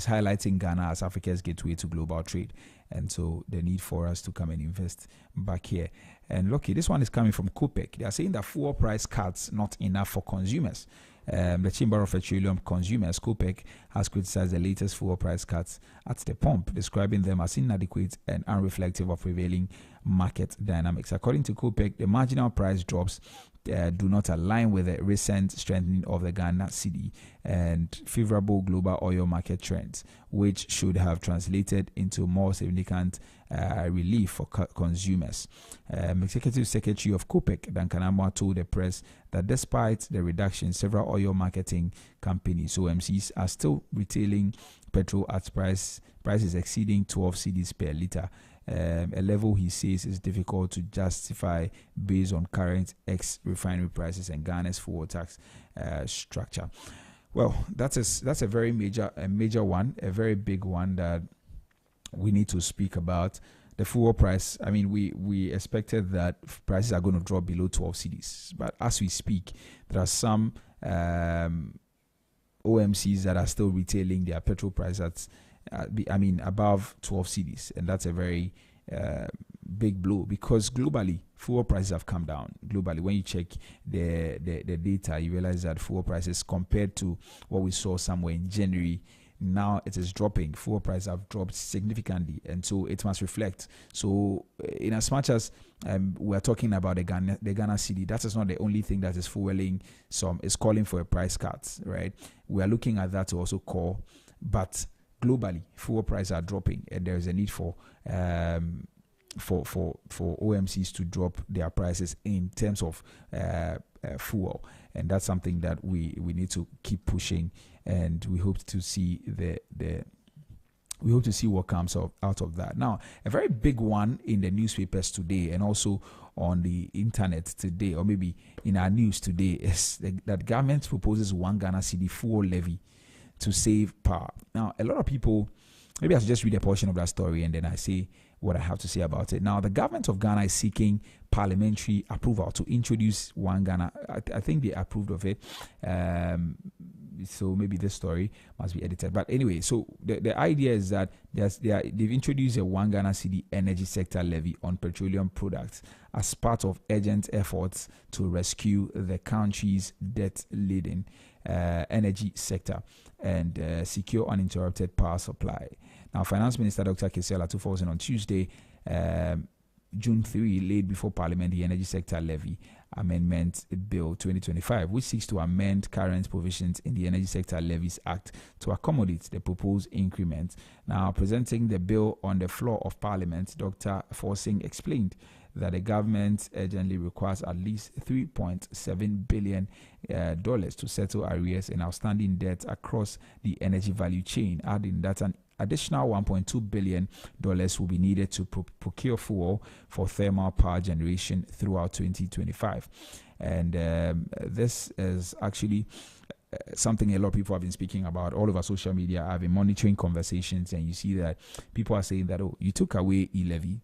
highlighting Ghana as Africa's gateway to global trade, and so the need for us to come and invest back here. And look, this one is coming from COPEC. They are saying that fuel price cuts not enough for consumers. The Chamber of Petroleum Consumers, COPEC, has criticized the latest fuel price cuts at the pump, describing them as inadequate and unreflective of prevailing market dynamics. According to COPEC, the marginal price drops do not align with the recent strengthening of the Ghana cedi and favorable global oil market trends, which should have translated into more significant relief for consumers. Executive Secretary of COPEC, Duncan Amwa, told the press that despite the reduction, several oil marketing companies, OMCs, are still retailing petrol at prices exceeding 12 cedis per litre. A level he says is difficult to justify based on current ex-refinery prices and Ghana's fuel tax structure. Well, that's a very major one, a very big one that we need to speak about. The fuel price, we expected that prices are going to drop below 12 cedis, but as we speak, there are some OMCs that are still retailing their petrol price at above 12 cedis, and that's a very big blow, because globally fuel prices have come down. Globally, when you check the data, you realize that fuel prices, compared to what we saw somewhere in January, now it is dropping. Fuel prices have dropped significantly, and so it must reflect. So in as much as we're talking about the Ghana cedi, that is not the only thing that is fueling is calling for a price cut, right? We are looking at that to also call, but globally, fuel prices are dropping, and there is a need for OMCs to drop their prices in terms of fuel, and that's something that we need to keep pushing, and we hope to see what comes out of that. Now, a very big one in the newspapers today, and also on the internet today, or maybe in our news today, is that government proposes 1 Ghana cedi fuel levy to save power. Now, a lot of people, maybe I should just read a portion of that story and then I say what I have to say about it. Now, the government of Ghana is seeking parliamentary approval to introduce One Ghana. I think they approved of it. So maybe this story must be edited. But anyway, so the idea is that they've introduced a One Ghana cedi energy sector levy on petroleum products as part of urgent efforts to rescue the country's debt-laden energy sector and secure uninterrupted power supply. Now, Finance Minister Dr. Kesela 2000 on Tuesday, June 3, laid before Parliament the Energy Sector Levy Amendment Bill 2025, which seeks to amend current provisions in the Energy Sector Levies Act to accommodate the proposed increment. Now, presenting the bill on the floor of Parliament, Dr. Forsing explained that the government urgently requires at least $3.7 billion to settle arrears and outstanding debt across the energy value chain, adding that an additional $1.2 billion will be needed to procure fuel for thermal power generation throughout 2025. And this is actually something a lot of people have been speaking about all over social media. I've been monitoring conversations, and you see that people are saying that, oh, you took away e-levy.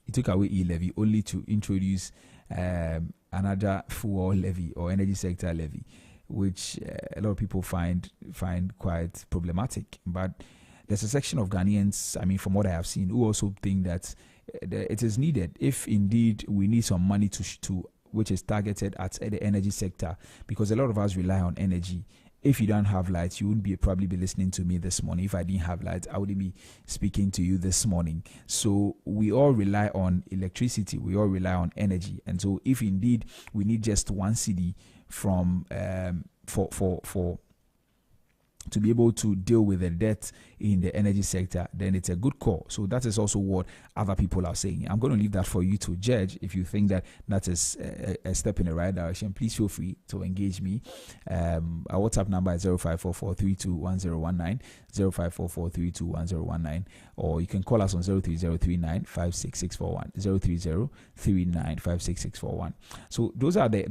You took away e-levy only to introduce another fuel levy or energy sector levy, which a lot of people find quite problematic. But there's a section of Ghanaians, I mean, from what I have seen, who also think that it is needed if indeed we need some money to which is targeted at the energy sector, because a lot of us rely on energy. If you don't have lights, you wouldn't probably be listening to me this morning. If I didn't have lights, I wouldn't be speaking to you this morning. So we all rely on electricity. We all rely on energy. And so if indeed we need just one cedi from to be able to deal with the debt in the energy sector, then it's a good call. So that is also what other people are saying. I'm going to leave that for you to judge. If you think that that is a step in the right direction, please feel free to engage me. Our WhatsApp number is 0544321019, 0544321019, or you can call us on 030395661, 030395661. So those are the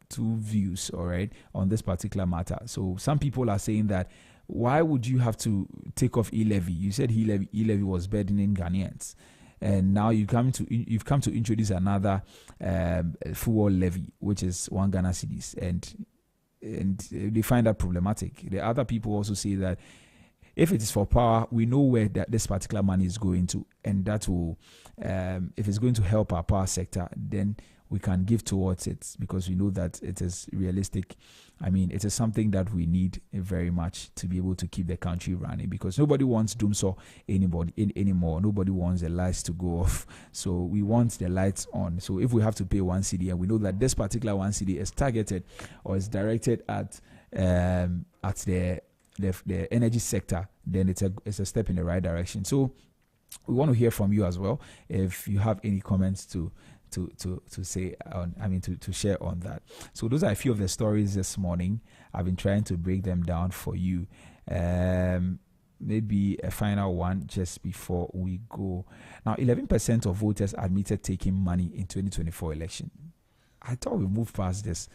two views, all right, on this particular matter. So some people are saying that why would you have to take off e-levy? You said e-levy was burdening Ghanaians, and now you've come to introduce another fuel levy, which is One Ghana cedis, and they find that problematic. The other people also say that if it is for power, we know where this particular money is going to, and that will, if it's going to help our power sector, then we can give towards it, because we know that it is realistic. I mean, it is something that we need very much to be able to keep the country running, because nobody wants doomsaw anymore. Nobody wants the lights to go off. So we want the lights on. So if we have to pay one cedi, and we know that this particular one cedi is targeted or is directed at the energy sector, then it's a step in the right direction. So we want to hear from you as well. If you have any comments to say on, to share on that. So those are a few of the stories this morning. I've been trying to break them down for you. Maybe a final one just before we go. Now, 11% of voters admitted taking money in 2024 election. I thought we moved past this,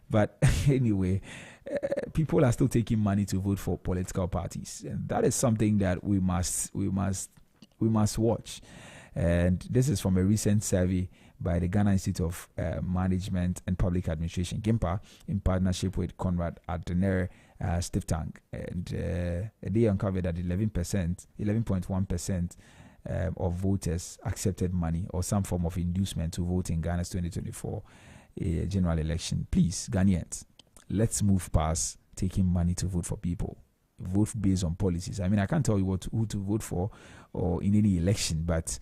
but anyway, people are still taking money to vote for political parties, and that is something that we must watch. And this is from a recent survey by the Ghana Institute of Management and Public Administration, GIMPA, in partnership with Conrad Adenauer Stiftung. And they uncovered that 11.1% of voters accepted money or some form of inducement to vote in Ghana's 2024 general election. Please, Ghanaians, let's move past taking money to vote for people. Vote based on policies. I mean, I can't tell you who to vote for or in any election, but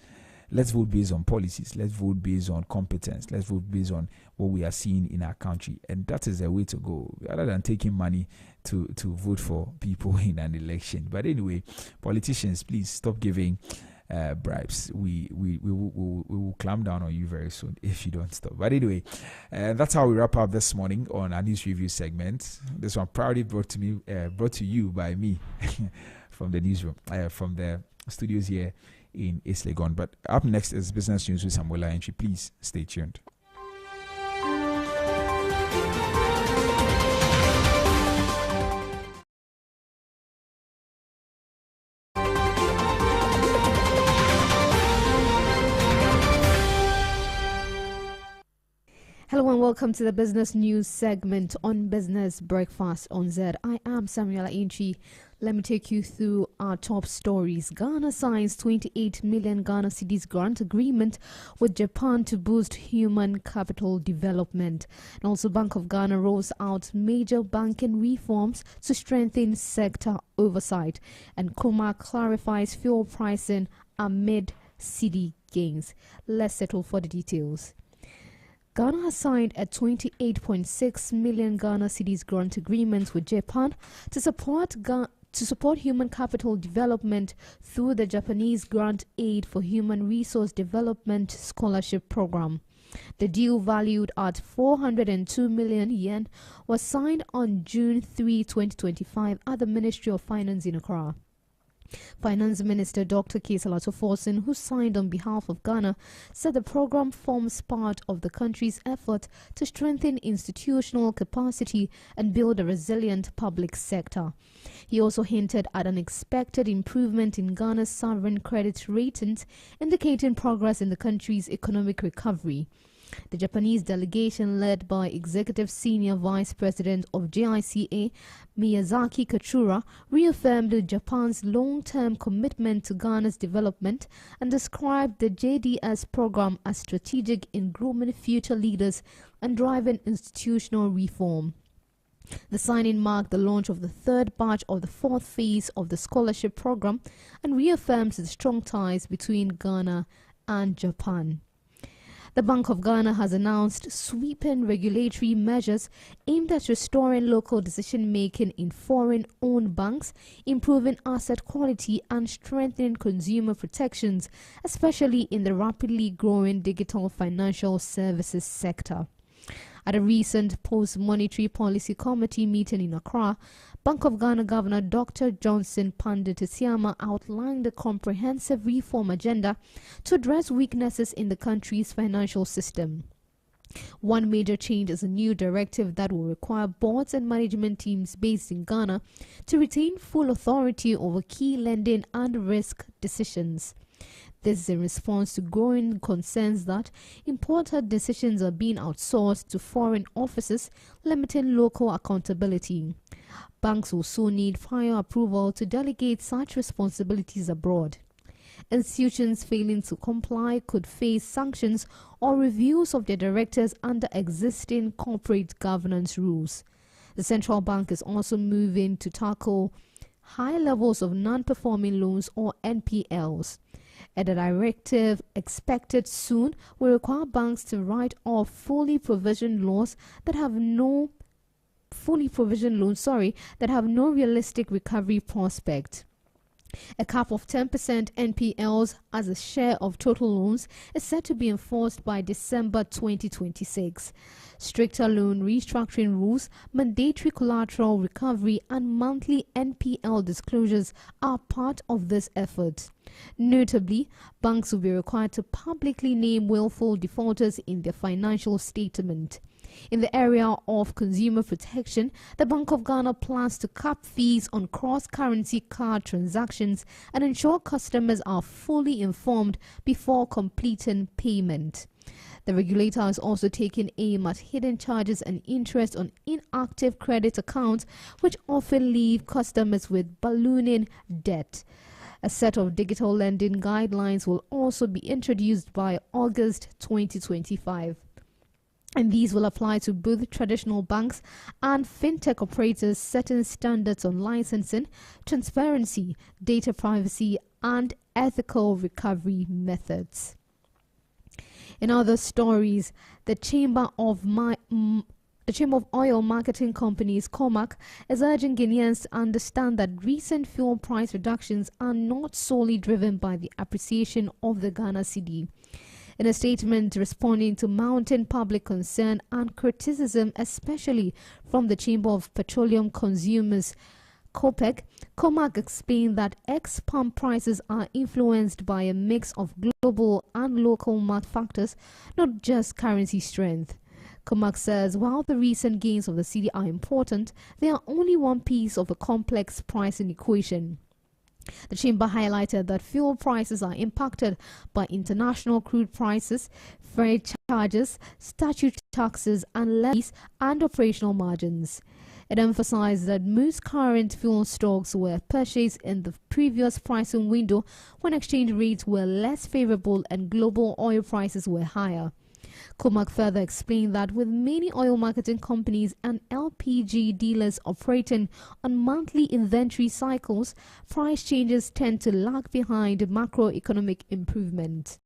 let's vote based on policies. Let's vote based on competence. Let's vote based on what we are seeing in our country. And that is the way to go, rather than taking money to vote for people in an election. But anyway, politicians, please stop giving bribes. We will clamp down on you very soon if you don't stop. But anyway, that's how we wrap up this morning on our news review segment. This one proudly brought to you by me from the newsroom, from the studios here in East Legon. But up next is Business News with Samuela Entry. Please stay tuned. Hello and welcome to the business news segment on Business Breakfast on Zed. I am Samuela Inchi. Let me take you through our top stories. Ghana signs 28 million Ghana cedis grant agreement with Japan to boost human capital development. And also Bank of Ghana rolls out major banking reforms to strengthen sector oversight. And Kuma clarifies fuel pricing amid cedi gains. Let's settle for the details. Ghana has signed a 28.6 million Ghana cedis grant agreement with Japan to support human capital development through the Japanese Grant Aid for Human Resource Development Scholarship Program. The deal, valued at 402 million yen, was signed on June 3, 2025 at the Ministry of Finance in Accra. Finance Minister Dr. Kesalato Forson, who signed on behalf of Ghana, said the program forms part of the country's effort to strengthen institutional capacity and build a resilient public sector. He also hinted at an expected improvement in Ghana's sovereign credit ratings, indicating progress in the country's economic recovery. The Japanese delegation, led by Executive Senior Vice President of JICA, Miyazaki Katsura, reaffirmed Japan's long-term commitment to Ghana's development and described the JDS program as strategic in grooming future leaders and driving institutional reform. The signing marked the launch of the third batch of the fourth phase of the scholarship program and reaffirms the strong ties between Ghana and Japan. The Bank of Ghana has announced sweeping regulatory measures aimed at restoring local decision-making in foreign-owned banks, improving asset quality and strengthening consumer protections, especially in the rapidly growing digital financial services sector. At a recent post-monetary policy committee meeting in Accra, Bank of Ghana Governor Dr. Johnson Pandit-Asiama outlined a comprehensive reform agenda to address weaknesses in the country's financial system. One major change is a new directive that will require boards and management teams based in Ghana to retain full authority over key lending and risk decisions. This is in response to growing concerns that important decisions are being outsourced to foreign offices, limiting local accountability. Banks will soon need prior approval to delegate such responsibilities abroad. Institutions failing to comply could face sanctions or reviews of their directors under existing corporate governance rules. The central bank is also moving to tackle high levels of non-performing loans or NPLs. A directive expected soon will require banks to write off fully provisioned loans that have no realistic recovery prospect. A cap of 10% NPLs as a share of total loans is set to be enforced by December 2026. Stricter loan restructuring rules, mandatory collateral recovery, and monthly NPL disclosures are part of this effort. Notably, banks will be required to publicly name willful defaulters in their financial statement. In the area of consumer protection, the Bank of Ghana plans to cap fees on cross-currency card transactions and ensure customers are fully informed before completing payment. The regulator is also taking aim at hidden charges and interest on inactive credit accounts, which often leave customers with ballooning debt. A set of digital lending guidelines will also be introduced by August 2025. And these will apply to both traditional banks and fintech operators, setting standards on licensing, transparency, data privacy, and ethical recovery methods. In other stories, the Chamber of Oil Marketing Companies, COMAC, is urging Guineans to understand that recent fuel price reductions are not solely driven by the appreciation of the Ghana cedi. In a statement responding to mounting public concern and criticism, especially from the Chamber of Petroleum Consumers, COPEC, COMAC explained that ex-pump prices are influenced by a mix of global and local market factors, not just currency strength. COMAC says while the recent gains of the cedi are important, they are only one piece of a complex pricing equation. The chamber highlighted that fuel prices are impacted by international crude prices, freight charges, statutory taxes and levies, and operational margins. It emphasized that most current fuel stocks were purchased in the previous pricing window when exchange rates were less favorable and global oil prices were higher. Comac further explained that with many oil marketing companies and LPG dealers operating on monthly inventory cycles, price changes tend to lag behind macroeconomic improvement.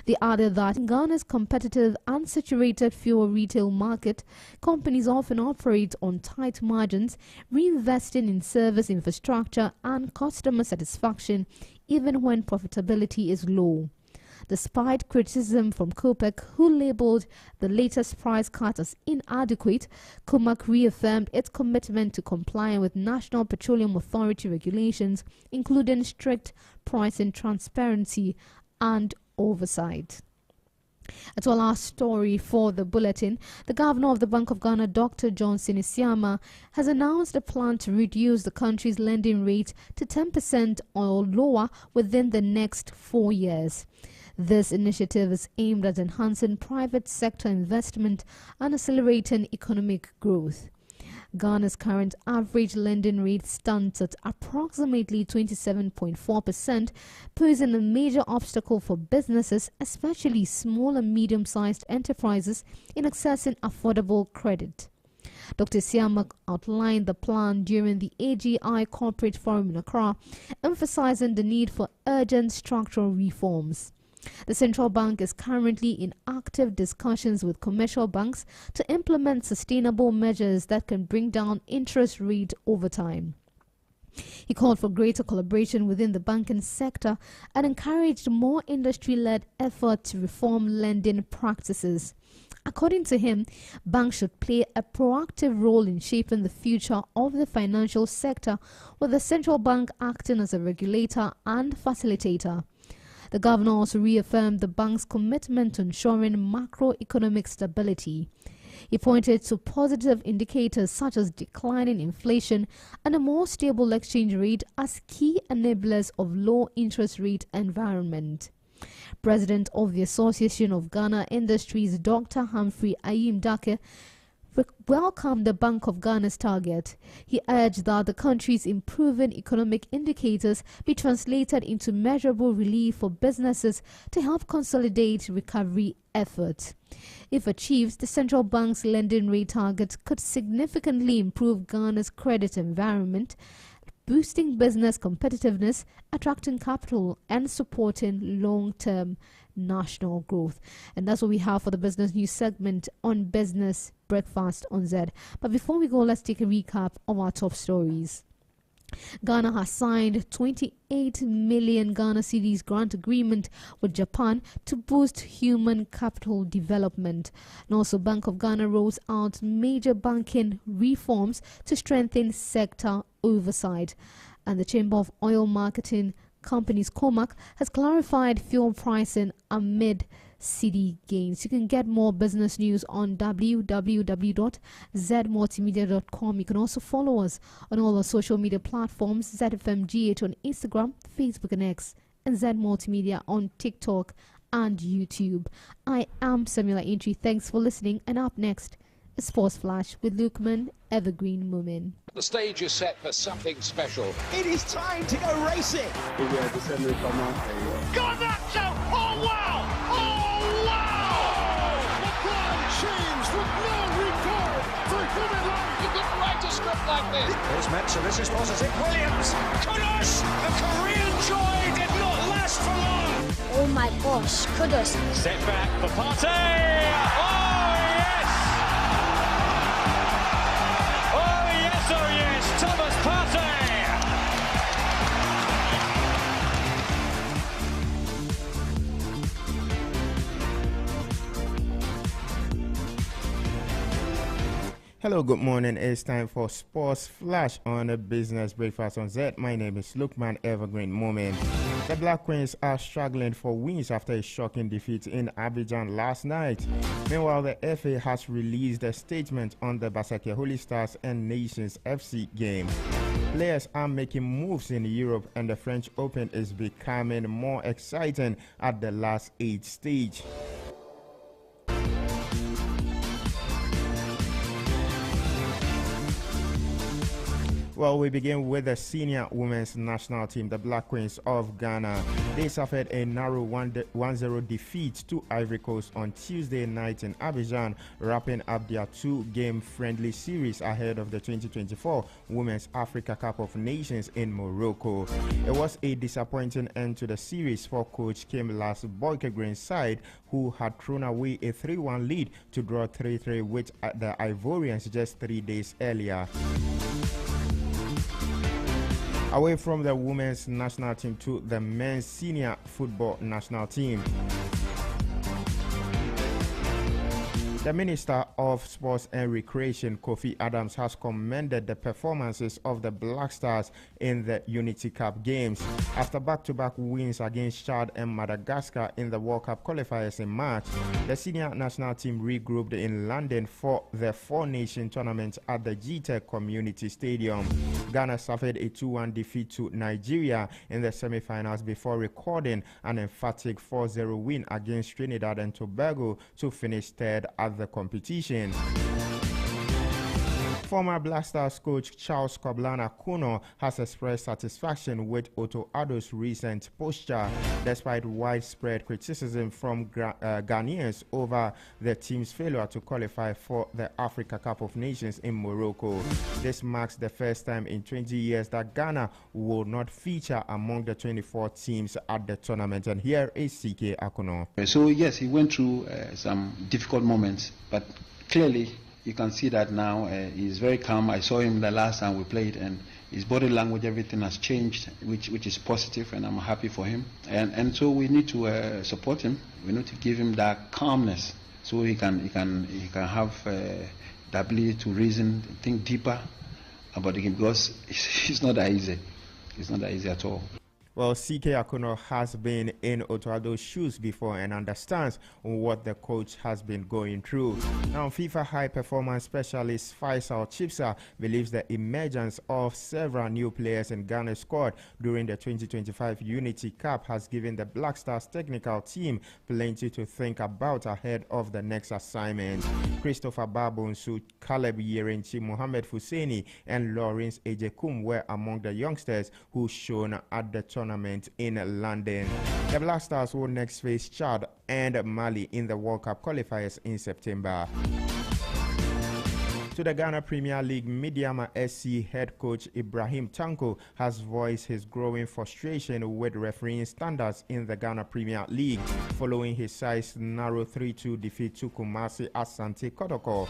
They added that in Ghana's competitive and saturated fuel retail market, companies often operate on tight margins, reinvesting in service infrastructure and customer satisfaction even when profitability is low. Despite criticism from COPEC, who labeled the latest price cut as inadequate, COMAC reaffirmed its commitment to complying with National Petroleum Authority regulations, including strict pricing transparency and oversight. That's all our story for the bulletin. The Governor of the Bank of Ghana, Dr. Johnson Isiama, has announced a plan to reduce the country's lending rate to 10% or lower within the next 4 years. This initiative is aimed at enhancing private sector investment and accelerating economic growth. Ghana's current average lending rate stands at approximately 27.4%, posing a major obstacle for businesses, especially small and medium-sized enterprises, in accessing affordable credit. Dr. Siamak outlined the plan during the AGI Corporate Forum in Accra, emphasizing the need for urgent structural reforms. The central bank is currently in active discussions with commercial banks to implement sustainable measures that can bring down interest rate over time. He called for greater collaboration within the banking sector and encouraged more industry-led effort to reform lending practices. According to him, banks should play a proactive role in shaping the future of the financial sector, with the central bank acting as a regulator and facilitator. The governor also reaffirmed the bank's commitment to ensuring macroeconomic stability. He pointed to positive indicators such as declining inflation and a more stable exchange rate as key enablers of low interest rate environment. President of the Association of Ghana Industries, Dr. Humphrey Ayim Dake, welcomed the Bank of Ghana's target. He urged that the country's improving economic indicators be translated into measurable relief for businesses to help consolidate recovery efforts. If achieved, the central bank's lending rate target could significantly improve Ghana's credit environment, boosting business competitiveness, attracting capital, and supporting long-term national growth. And that's what we have for the business news segment on Business Breakfast on Zed. But before we go, let's take a recap of our top stories. Ghana has signed 28 million Ghana cedis grant agreement with Japan to boost human capital development. And also, Bank of Ghana rolls out major banking reforms to strengthen sector oversight. And the Chamber of Oil Marketing Companies, COMAC, has clarified fuel pricing amid cedi gains. You can get more business news on www.zmultimedia.com. You can also follow us on all our social media platforms, ZFMGH on Instagram, Facebook and X, and Z Multimedia on TikTok and YouTube. I am Samuela Intri. Thanks for listening. And up next, a Sports Flash with Lukman Evergreen Moomin. The stage is set for something special. It is time to go racing. Go on that show! Oh wow! Oh wow! LeBron James with no regard for human life. You couldn't write a script like this. Here's Metzer. This is Moses Williams. Kudos! The Korean joy did not last for long. Oh my gosh, kudos. Set back for Partey. Oh yes! Oh yes, Thomas Partey! Hello, good morning. It's time for Sports Flash on the Business Breakfast on Zed. My name is Lukman Evergreen Moment. The Black Queens are struggling for wins after a shocking defeat in Abidjan last night. Meanwhile, the FA has released a statement on the Basake Holy Stars and Nations FC game. Players are making moves in Europe, and the French Open is becoming more exciting at the last 8 stage. Well, we begin with the senior women's national team, the Black Queens of Ghana. They suffered a narrow 1-0 defeat to Ivory Coast on Tuesday night in Abidjan, wrapping up their 2-game friendly series ahead of the 2024 Women's Africa Cup of Nations in Morocco. It was a disappointing end to the series for coach Kim Las Boykegreen's side, who had thrown away a 3-1 lead to draw 3-3 with the Ivorians just 3 days earlier. Away from the women's national team to the men's senior football national team. The Minister of Sports and Recreation, Kofi Adams, has commended the performances of the Black Stars in the Unity Cup games. After back-to-back wins against Chad and Madagascar in the World Cup qualifiers in March, the senior national team regrouped in London for the Four-Nation tournament at the GTEC Community Stadium. Ghana suffered a 2-1 defeat to Nigeria in the semi-finals before recording an emphatic 4-0 win against Trinidad and Tobago to finish third at the competition. Former Black Stars coach Charles Koblana Kuno has expressed satisfaction with Otto Addo's recent posture, despite widespread criticism from Ghanaians over the team's failure to qualify for the Africa Cup of Nations in Morocco. This marks the first time in 20 years that Ghana will not feature among the 24 teams at the tournament. And here is CK Akuno. So yes, he went through some difficult moments, but clearly you can see that now he's very calm. I saw him the last time we played, and his body language, everything has changed, which is positive, and I'm happy for him. And so we need to support him. We need to give him that calmness, so he can have the ability to reason, think deeper about the game, because it's not that easy. It's not that easy at all. Well, CK Akuno has been in Otto Addo's shoes before and understands what the coach has been going through. Now, FIFA high performance specialist Faisal Chipsa believes the emergence of several new players in Ghana's squad during the 2025 Unity Cup has given the Black Stars technical team plenty to think about ahead of the next assignment. Christopher Babonsu, Caleb Yerenchi, Mohamed Fuseni, and Lawrence Ejekum were among the youngsters who shone at the tournament in London. The Black Stars will next face Chad and Mali in the World Cup qualifiers in September. To the Ghana Premier League, Midiama SC head coach Ibrahim Tanko has voiced his growing frustration with refereeing standards in the Ghana Premier League following his side's narrow 3-2 defeat to Kumasi Asante Kotoko.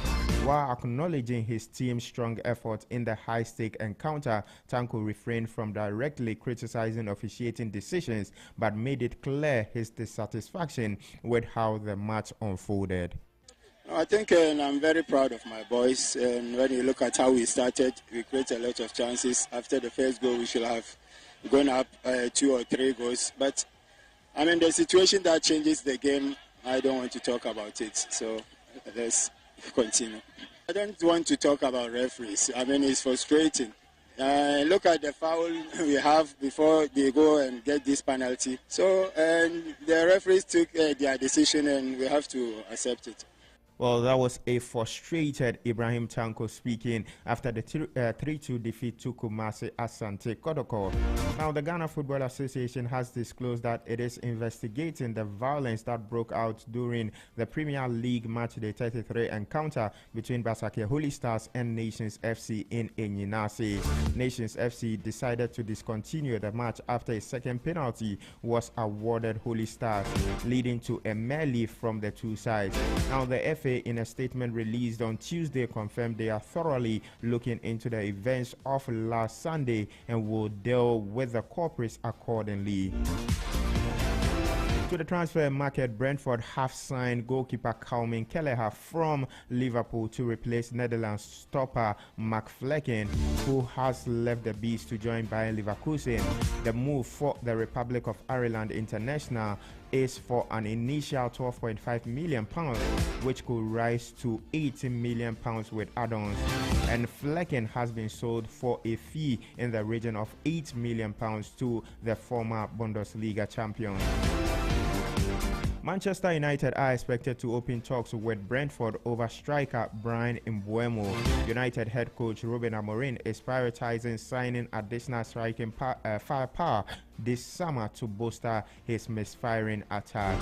While acknowledging his team's strong effort in the high-stake encounter, Tanko refrained from directly criticizing officiating decisions but made it clear his dissatisfaction with how the match unfolded. I think I'm very proud of my boys, and when you look at how we started, we created a lot of chances. After the first goal, we should have gone up 2 or 3 goals. But, I mean, the situation that changes the game, I don't want to talk about it. So, let's continue. I don't want to talk about referees. I mean, it's frustrating. Look at the foul we have before they go and get this penalty. So, and the referees took their decision, and we have to accept it. Well, that was a frustrated Ibrahim Tanko speaking after the 3-2 defeat to Kumasi Asante Kotoko. Now, the Ghana Football Association has disclosed that it is investigating the violence that broke out during the Premier League Matchday 33 encounter between Basake Holy Stars and Nations FC in Enyinase. Nations FC decided to discontinue the match after a second penalty was awarded Holy Stars, leading to a melee from the two sides. Now, the FA, in a statement released on Tuesday, confirmed they are thoroughly looking into the events of last Sunday and will deal with the culprits accordingly. To the transfer market, Brentford have signed goalkeeper Calvin Kelleher from Liverpool to replace Netherlands stopper Mark Flecken, who has left the Bees to join Bayer Leverkusen. The move for the Republic of Ireland international is for an initial £12.5 million, which could rise to £18 million with add-ons. And Flecken has been sold for a fee in the region of £8 million to the former Bundesliga champion. Manchester United are expected to open talks with Brentford over striker Brian Mbeumo. United head coach Ruben Amorim is prioritizing signing additional striking firepower this summer to bolster his misfiring attack.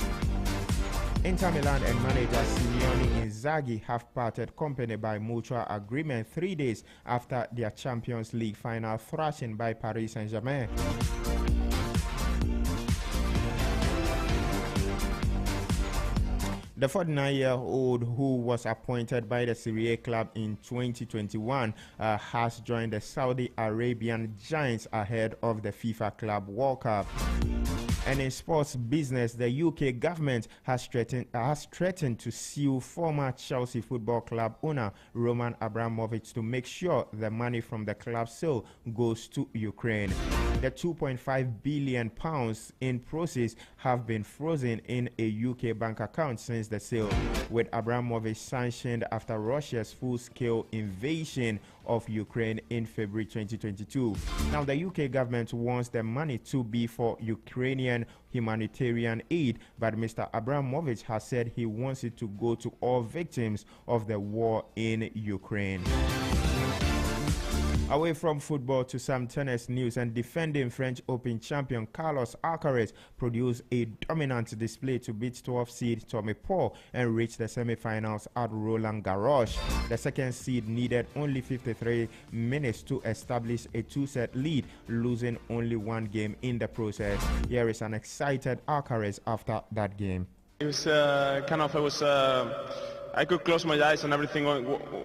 Inter Milan and manager Simone Inzaghi have parted company by mutual agreement 3 days after their Champions League final thrashing by Paris Saint-Germain. The 49-year-old, who was appointed by the Serie A club in 2021, has joined the Saudi Arabian Giants ahead of the FIFA Club World Cup. And in sports business, the UK government has threatened to sue former Chelsea Football Club owner Roman Abramovich to make sure the money from the club sale goes to Ukraine. The £2.5 billion in proceeds have been frozen in a UK bank account since the sale, with Abramovich sanctioned after Russia's full-scale invasion of Ukraine in February 2022. Now, the UK government wants the money to be for Ukrainian humanitarian aid, but Mr. Abramovich has said he wants it to go to all victims of the war in Ukraine. Away from football to some tennis news, and defending French Open champion Carlos Alcaraz produced a dominant display to beat 12th seed Tommy Paul and reach the semi-finals at Roland Garros. The second seed needed only 53 minutes to establish a two-set lead, losing only one game in the process. Here is an excited Alcaraz after that game. It was I could close my eyes and everything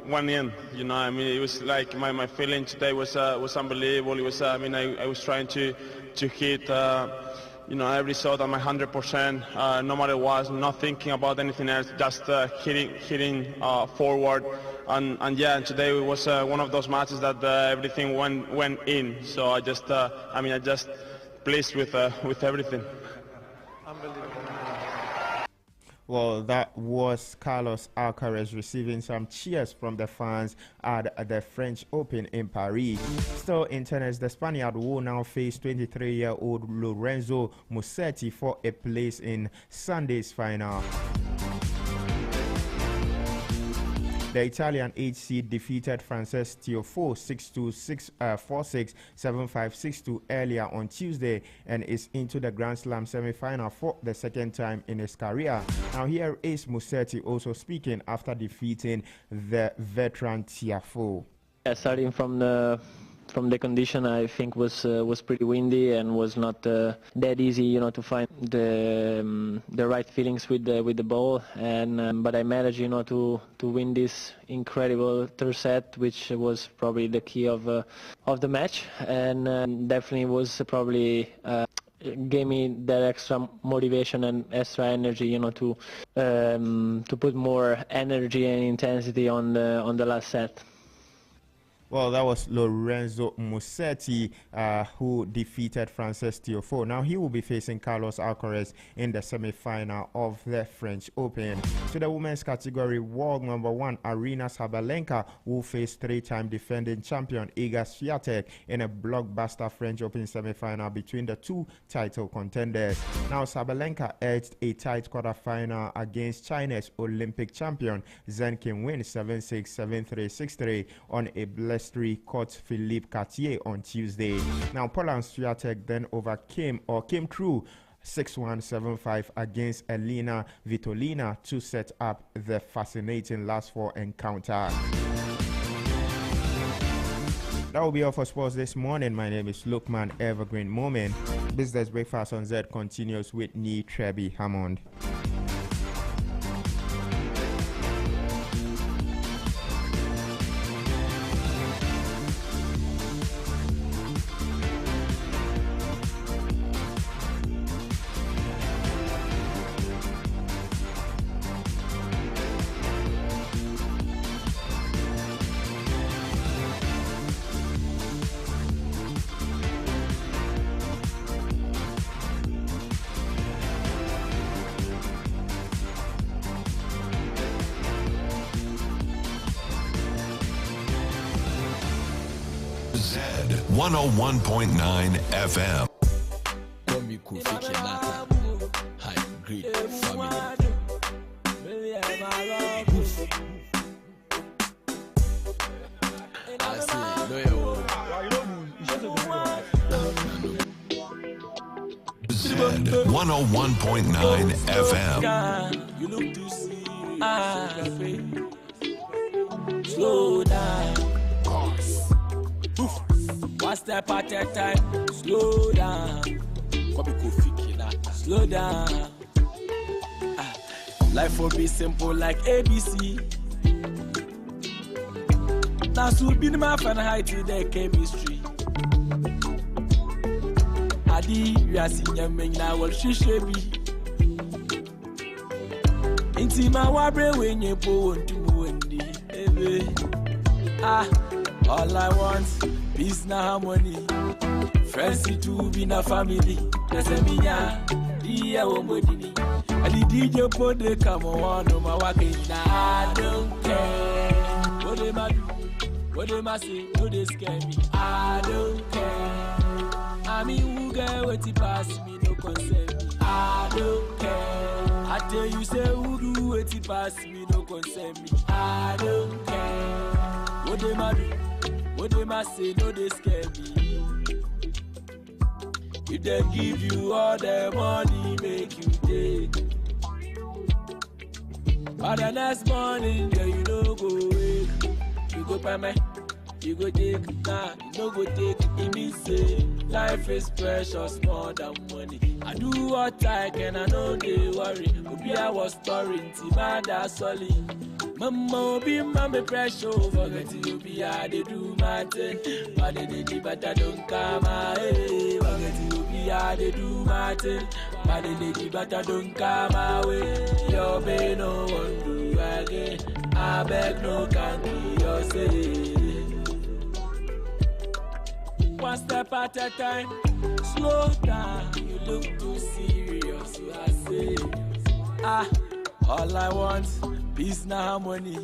went in. You know, I mean, it was like my feeling today was unbelievable. It was, I mean, I was trying to hit, you know, every shot at my 100%, no matter what, not thinking about anything else, just hitting forward. And yeah, today it was one of those matches that everything went in. So I just, I just pleased with everything. Unbelievable. Well, that was Carlos Alcaraz receiving some cheers from the fans at the French Open in Paris. Still in tennis, the Spaniard will now face 23-year-old Lorenzo Musetti for a place in Sunday's final. The Italian 8 seed defeated Frances Tiafoe 6-2, 6-4-6, 7-5, 6-2 earlier on Tuesday and is into the Grand Slam semi-final for the second time in his career. Now here is Musetti also speaking after defeating the veteran Tiafoe. Starting from the condition, I think was pretty windy and was not that easy, you know, to find the right feelings with the ball. And but I managed, you know, to win this incredible third set, which was probably the key of the match, and definitely was probably. Gave me that extra motivation and extra energy, you know, to put more energy and intensity on the last set. Well, that was Lorenzo Musetti who defeated Frances Tiafoe. Now he will be facing Carlos Alcaraz in the semi-final of the French Open. To the women's category, world number 1 Aryna Sabalenka will face three-time defending champion Iga Swiatek in a blockbuster French Open semi-final between the two title contenders. Now Sabalenka edged a tight quarter-final against China's Olympic champion Zheng Qinwen 7-6, 7-3, 6-3 on a blessed caught Philippe Cartier on Tuesday. Now Poland's Swiatek then came through 6-1, 7-5 against Elena Vitolina to set up the fascinating last four encounter. That will be all for sports this morning. My name is Lukman Evergreen Moment. Business Breakfast on Zed continues with Nii Trebi Hammond. 101.9 FM. Great family. I say, loyal. Zed 101.9 FM. You look to see. Slow down. One step at a time. Slow down. Slow down. Life will be simple like ABC. Now should be the math and height to the chemistry. Adi, we are seeing a man now will she be. Intima wabre when you go to Wendy. All I want peace na harmony. Friends to be na family. That's a minya. Dia wombodini. And the DJ put the come on my walking. I don't care. What am I do? What am I say? No, they scare me. I don't care. I mean, who get what it pass me? No concern me. I don't care. I tell you, say, who do what it pass me? No concern me. I don't care. What am I do? What am I say? No, they scare me. If they give you all the money, make you take. But the next morning, yeah, you no go wake. You go pay me, you go take. Nah, you no go take. It means say life is precious more than money. I do what I can, I know they worry. Obi I was storing, Timada solid. Mama be mama pressure, forget you be I they do my thing. But they did but I don't come away. Forget you be I they do my thing. But they did but I don't come away. Your baby no one do again. I beg no can be your say. One step at a time, slow down. You look too serious, you I say. All I want, peace na harmony.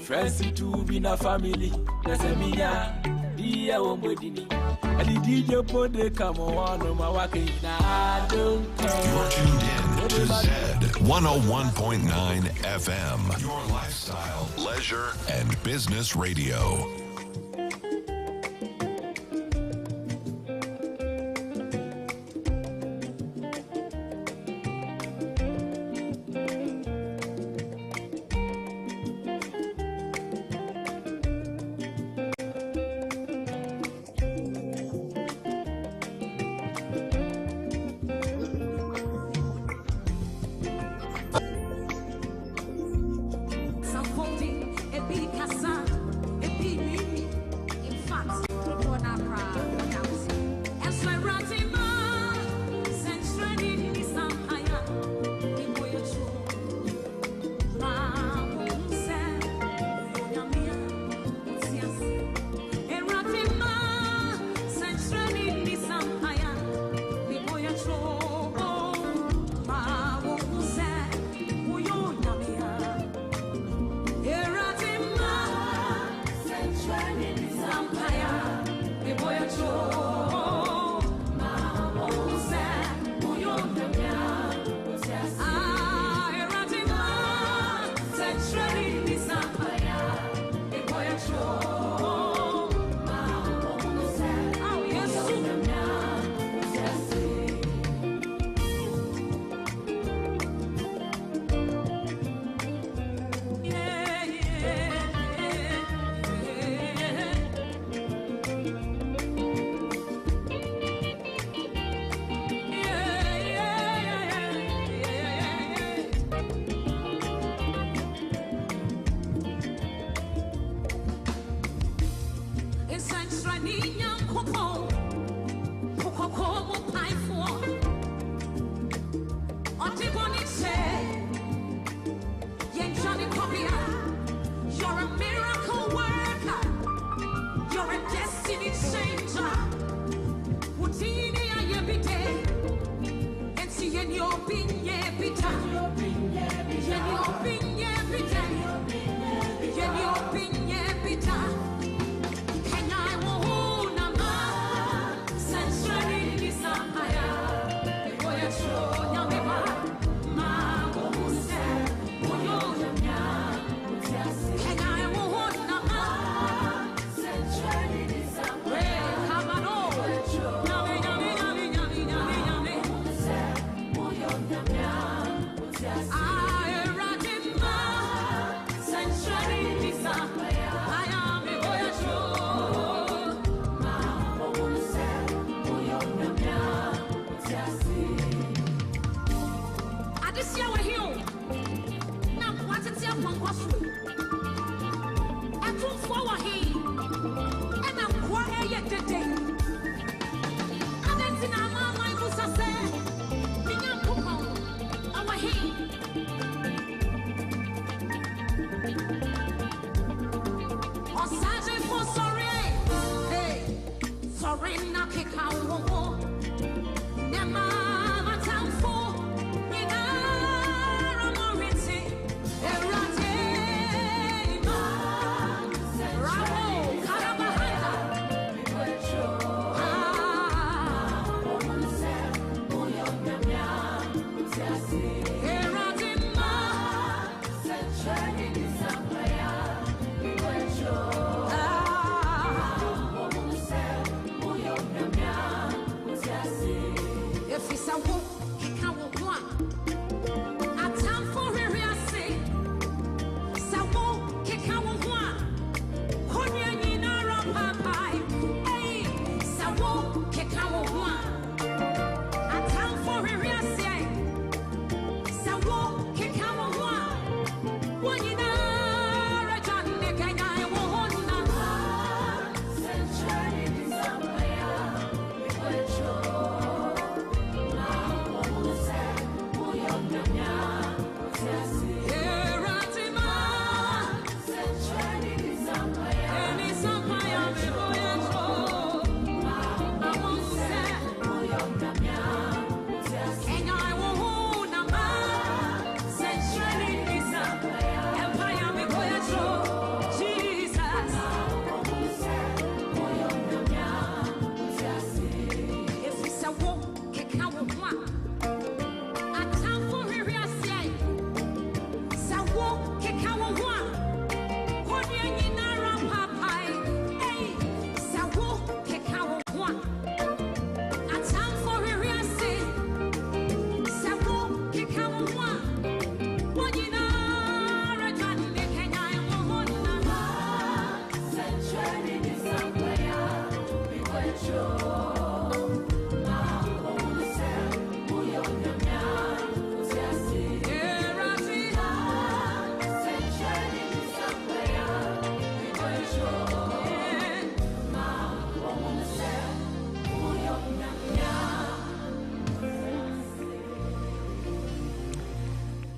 Friends to be na family. That's a minya, dia wombodini. And the DJ put the come on my walking. I don't care. You're tuned in to Zed 101.9 FM. Your lifestyle, leisure, and business radio. Epi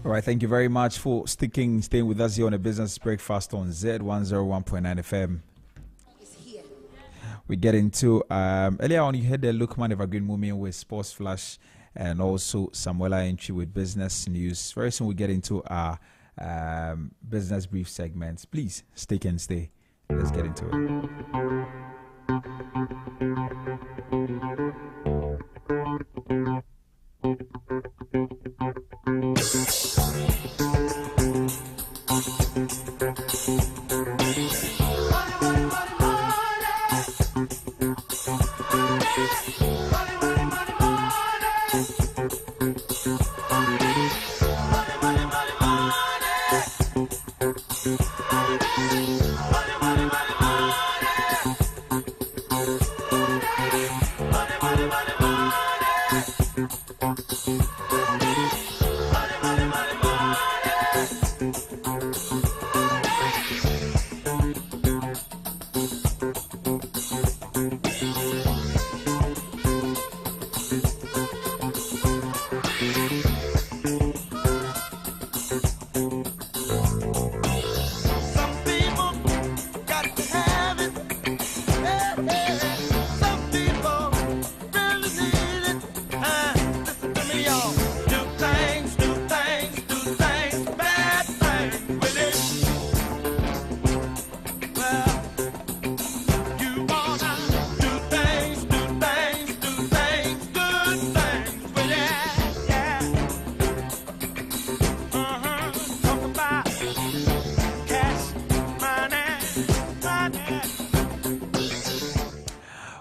All right, thank you very much for staying with us here on a Business Breakfast on Zed 101.9 FM. We get into earlier on. You heard the Lukman Evergreen movement with Sports Flash, and also Samuela entry with business news. Very soon we get into our business brief segments. Please stay. Let's get into it.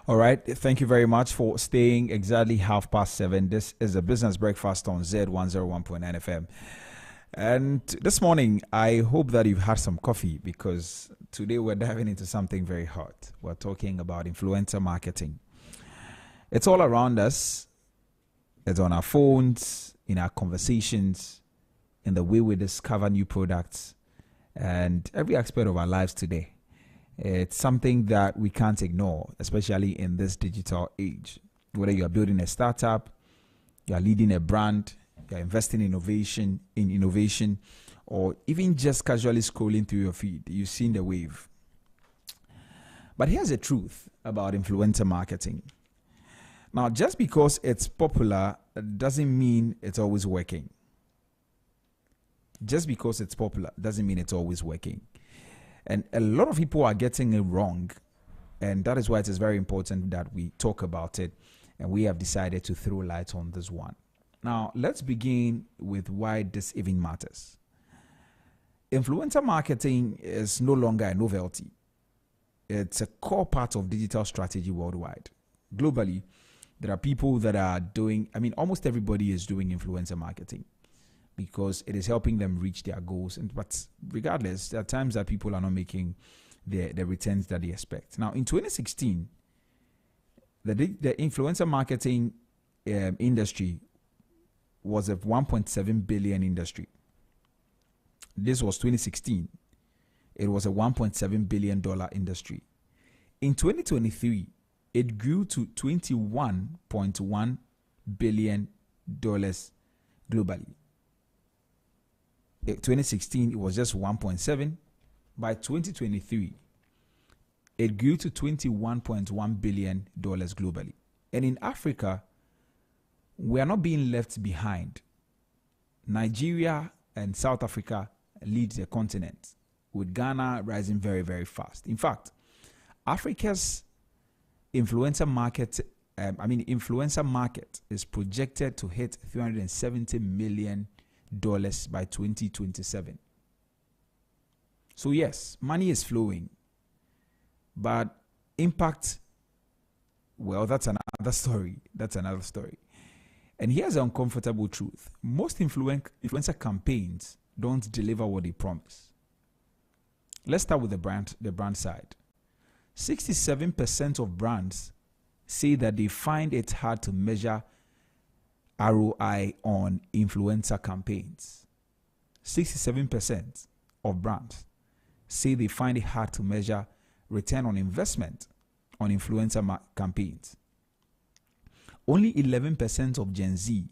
All right, thank you very much for staying exactly 7:30. This is a Business Breakfast on Zed 101.9 FM. And this morning, I hope that you've had some coffee, because today we're diving into something very hot. We're talking about influencer marketing. It's all around us. It's on our phones, in our conversations, in the way we discover new products, and every aspect of our lives today. It's something that we can't ignore, especially in this digital age. Whether you are building a startup, you are leading a brand, you are investing in innovation, or even just casually scrolling through your feed, you've seen the wave. But here's the truth about influencer marketing. Now, just because it's popular doesn't mean it's always working. Just because it's popular doesn't mean it's always working. And a lot of people are getting it wrong. And that is why it is very important that we talk about it. And we have decided to throw light on this one. Now, let's begin with why this even matters. Influencer marketing is no longer a novelty. It's a core part of digital strategy worldwide. Globally, there are people that are doing, almost everybody is doing influencer marketing because it is helping them reach their goals. But regardless, there are times that people are not making the returns that they expect. Now, in 2016, the influencer marketing industry was a 1.7 billion industry. This was 2016. It was a $1.7 billion industry. In 2023, it grew to $21.1 billion globally. In 2016, it was just 1.7. By 2023, it grew to $21.1 billion globally. And in Africa, we are not being left behind. Nigeria and South Africa lead the continent, with Ghana rising very, very fast. In fact, Africa's influencer market is projected to hit $370 million by 2027. So yes, money is flowing, but impact, well, that's another story. And here's the uncomfortable truth. Most influencer campaigns don't deliver what they promise. Let's start with the brand side. 67% of brands say that they find it hard to measure ROI on influencer campaigns. 67% of brands say they find it hard to measure return on investment on influencer campaigns. Only 11% of Gen Z,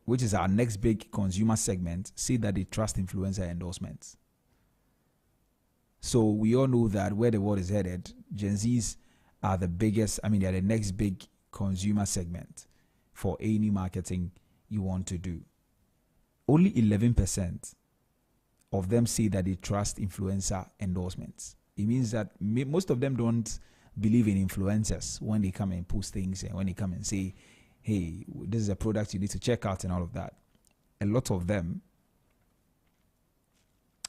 which is our next big consumer segment, say that they trust influencer endorsements. So we all know that where the world is headed, Gen Zs are the biggest, they are the next big consumer segment for any marketing you want to do. Only 11% of them say that they trust influencer endorsements. It means that most of them don't believe in influencers when they come and post things and when they come and say, hey, this is a product you need to check out and all of that. A lot of them,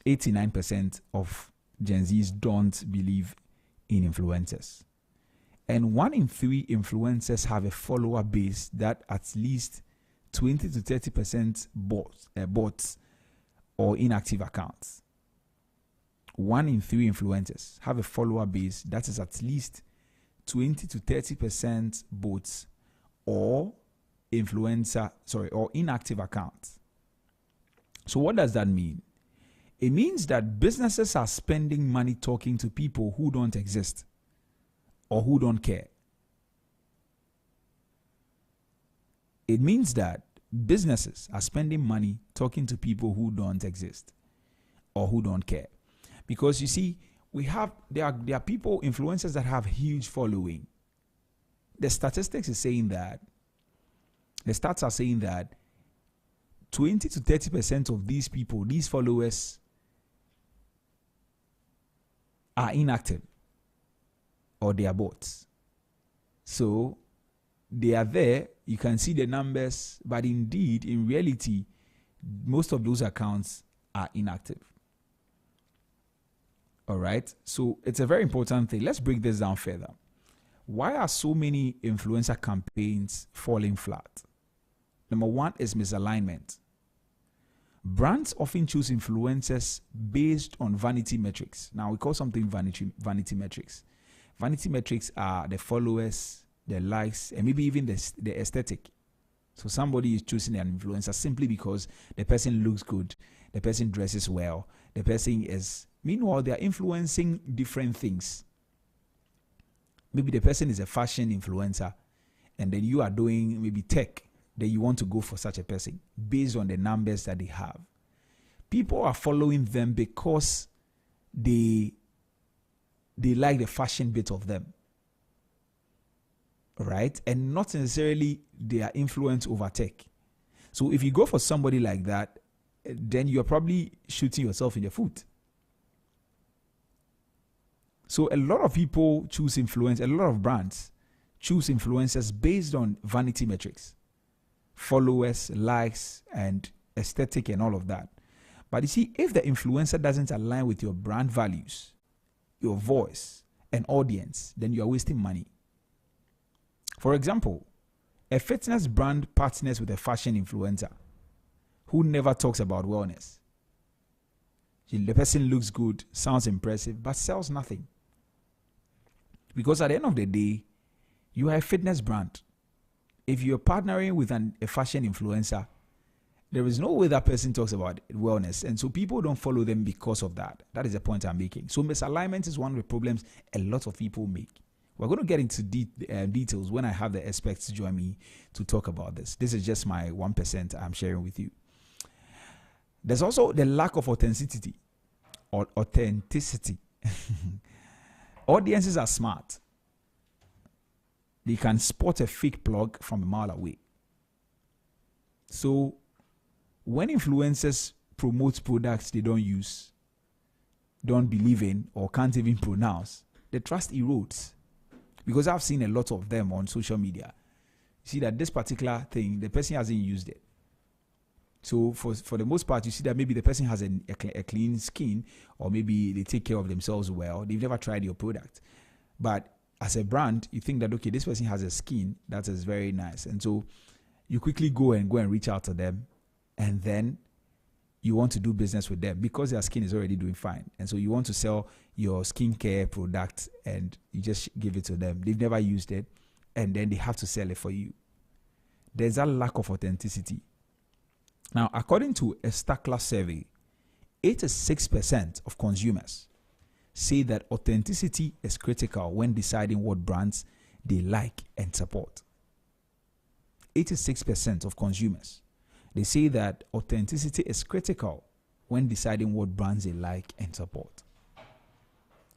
89% of Gen Zs don't believe in influencers. And 1 in 3 influencers have a follower base that at least 20 to 30% bots or inactive accounts. 1 in 3 influencers have a follower base that is at least 20 to 30% bots or inactive accounts. So what does that mean? It means that businesses are spending money talking to people who don't exist or who don't care. It means that businesses are spending money talking to people who don't exist or who don't care. Because you see, there are people, influencers that have huge following. The statistics is saying that, the stats are saying that 20 to 30% of these people, these followers, are inactive or they are bots. So they are there, you can see the numbers, but indeed, in reality, most of those accounts are inactive. All right, so it's a very important thing. Let's break this down further. Why are so many influencer campaigns falling flat? Number one is misalignment. Brands often choose influencers based on vanity metrics. Now, we call something vanity metrics. Vanity metrics are the followers, the likes, and maybe even the aesthetic So somebody is choosing an influencer simply because the person looks good, the person dresses well, the person is... Meanwhile, they are influencing different things. Maybe the person is a fashion influencer, and then you are doing maybe tech, then you want to go for such a person based on the numbers that they have. People are following them because they like the fashion bit of them, right? And not necessarily they are influenced over tech. So if you go for somebody like that, then you're probably shooting yourself in the foot. So a lot of people choose influence, a lot of brands choose influencers based on vanity metrics, followers, likes, and aesthetic and all of that. But you see, if the influencer doesn't align with your brand values, your voice, and audience, then you are wasting money. For example, a fitness brand partners with a fashion influencer who never talks about wellness. The person looks good, sounds impressive, but sells nothing. Because at the end of the day, you are a fitness brand. If you're partnering with a fashion influencer, there is no way that person talks about wellness. And so people don't follow them because of that. That is the point I'm making. So misalignment is one of the problems a lot of people make. We're going to get into details when I have the experts to join me to talk about this. This is just my 1% I'm sharing with you. There's also the lack of authenticity. Audiences are smart. They can spot a fake plug from a mile away. So when influencers promote products they don't use, don't believe in, or can't even pronounce, the trust erodes. Because I've seen a lot of them on social media. You see that this particular thing, the person hasn't used it. So for the most part, you see that maybe the person has a clean skin, or maybe they take care of themselves well. They've never tried your product. But as a brand, you think that, okay, this person has a skin that is very nice. And so you quickly go and reach out to them. And then you want to do business with them because their skin is already doing fine. And so you want to sell your skincare product and you just give it to them. They've never used it. And then they have to sell it for you. There's a lack of authenticity. Now, according to a Stackler survey, 86% of consumers say that authenticity is critical when deciding what brands they like and support. 86% of consumers, they say that authenticity is critical when deciding what brands they like and support.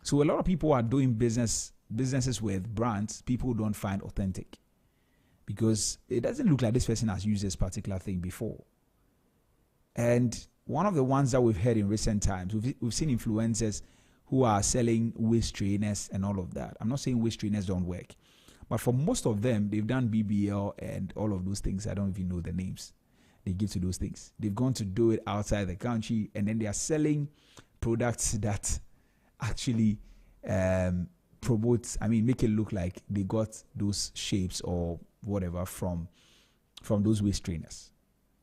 So a lot of people are doing businesses with brands people don't find authentic because it doesn't look like this person has used this particular thing before. And one of the ones that we've heard in recent times, we've seen influencers who are selling waist trainers and all of that. I'm not saying waist trainers don't work, but for most of them, they've done BBL and all of those things. I don't even know the names they give to those things. They've gone to do it outside the country, and then they are selling products that actually make it look like they got those shapes or whatever from those waist trainers.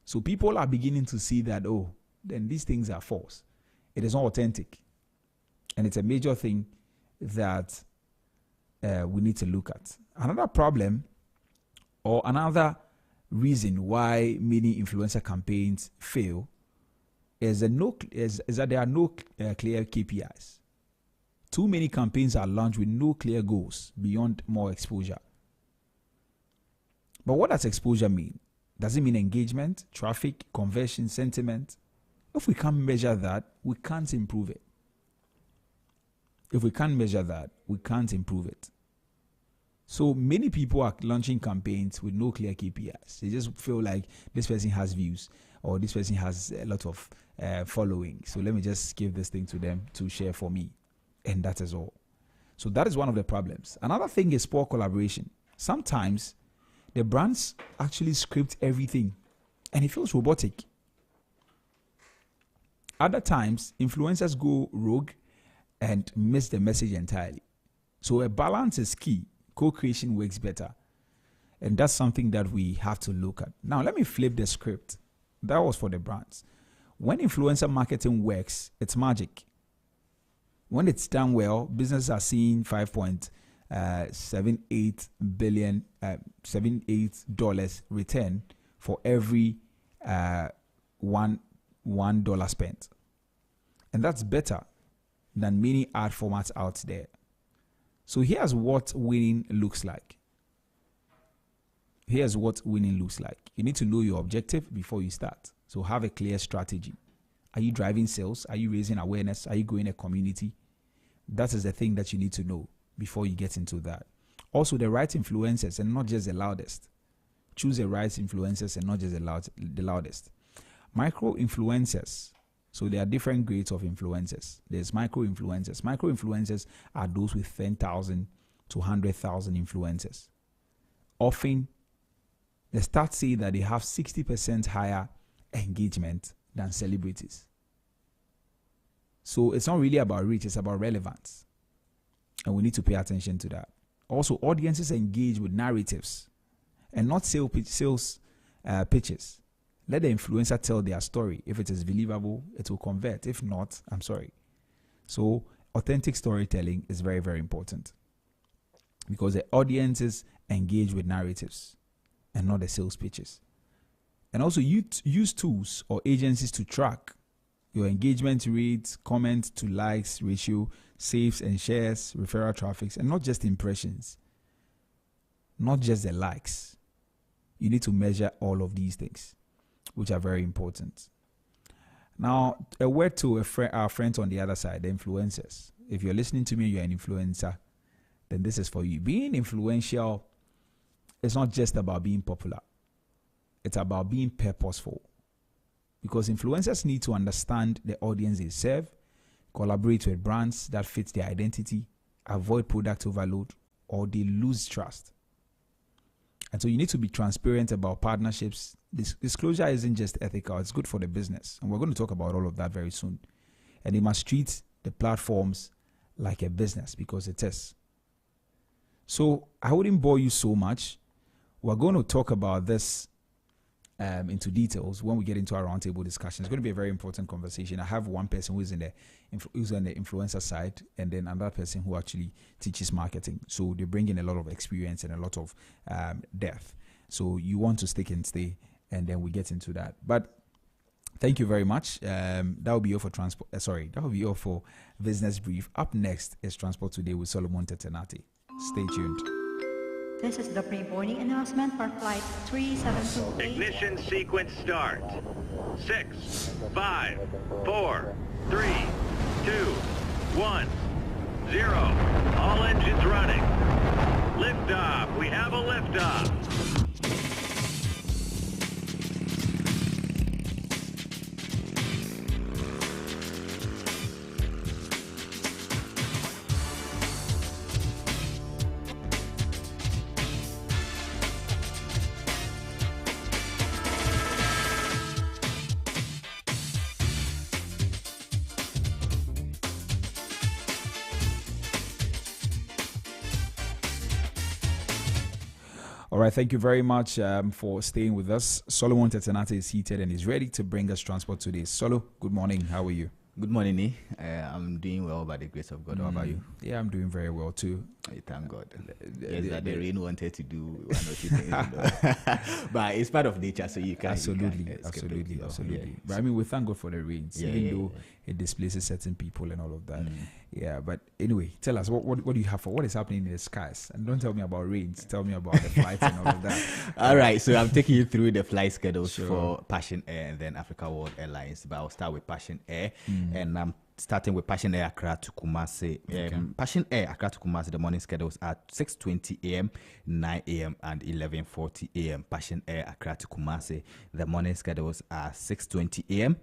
So people are beginning to see that, oh, then these things are false. It is not authentic. And it's a major thing that we need to look at. Another problem or another reason why many influencer campaigns fail is that there are no clear KPIs. Too many campaigns are launched with no clear goals beyond more exposure. But what does exposure mean? Does it mean engagement, traffic, conversion, sentiment? If we can't measure that, we can't improve it. If we can't measure that, we can't improve it. So many people are launching campaigns with no clear KPIs. They just feel like this person has views or this person has a lot of following. So let me just give this thing to them to share for me. And that is all. So that is one of the problems. Another thing is poor collaboration. Sometimes the brands actually script everything and it feels robotic. Other times, influencers go rogue and miss the message entirely. So a balance is key. Co-creation works better. And that's something that we have to look at. Now, let me flip the script. That was for the brands. When influencer marketing works, it's magic. When it's done well, businesses are seeing $5.78 billion return for every $1 spent. And that's better than many ad formats out there. So here's what winning looks like. Here's what winning looks like. You need to know your objective before you start. So have a clear strategy. Are you driving sales? Are you raising awareness? Are you growing a community? That is the thing that you need to know before you get into that. Also, the right influencers and not just the loudest. Choose the right influencers and not just the loudest. Micro influencers. So there are different grades of influencers. There's micro influencers. Micro influencers are those with 10,000 to 100,000 influencers. Often, the stats say that they have 60% higher engagement than celebrities. So it's not really about reach, it's about relevance. And we need to pay attention to that. Also, audiences engage with narratives and not sales pitches. Let the influencer tell their story. If it is believable, it will convert. If not, I'm sorry. So authentic storytelling is very, very important because the audiences engage with narratives and not the sales pitches. And also use tools or agencies to track your engagement rates, comment to likes ratio, saves and shares, referral traffics, and not just impressions, not just the likes. You need to measure all of these things, which are very important. Now, a word to our friends on the other side, the influencers. If you're listening to me, you're an influencer, then this is for you. Being influential is not just about being popular. It's about being purposeful. Because influencers need to understand the audience they serve, collaborate with brands that fit their identity, avoid product overload, or they lose trust. And so you need to be transparent about partnerships. Disclosure isn't just ethical, it's good for the business. And we're going to talk about all of that very soon. And they must treat the platforms like a business because it is. So I wouldn't bore you so much. We're going to talk about this into details when we get into our roundtable discussion. It's going to be a very important conversation. I have one person who's on the influencer side, and then another person who actually teaches marketing. So they bring in a lot of experience and a lot of depth. So you want to stick and stay, and then we get into that. But thank you very much. That will be all for transport. That will be all for Business Brief. Up next is Transport Today with Solomon Tetenati. Stay tuned. This is the pre-boarding announcement for flight 3728. Ignition sequence start. 6, 5, 4, 3, 2, 1, 0. All engines running. Liftoff. We have a liftoff. All right, thank you very much for staying with us. Solomon Tetenate is seated and is ready to bring us transport today. Solo, good morning. How are you? Good morning, Nee. I'm doing well by the grace of God. How about you? Yeah, I'm doing very well too. Thank God. Yes, that the rain wanted to do one or two things, but it's part of nature, so you can absolutely. Yeah. But I mean, we thank God for the rains, even though it displaces certain people and all of that. Yeah, but anyway, tell us what do you have for what is happening in the skies, and don't tell me about rains. Tell me about the flights and all of that. All right, so I'm taking you through the flight schedules for Passion Air and then Africa World Airlines. But I'll start with Passion Air, and I'm starting with Passion Air Accra to Kumasi. Passion Air Accra to Kumasi, the morning schedules are 6:20 a.m., 9 a.m. and 11:40 a.m. Passion Air Accra to Kumasi, the morning schedules are 6:20 a.m.,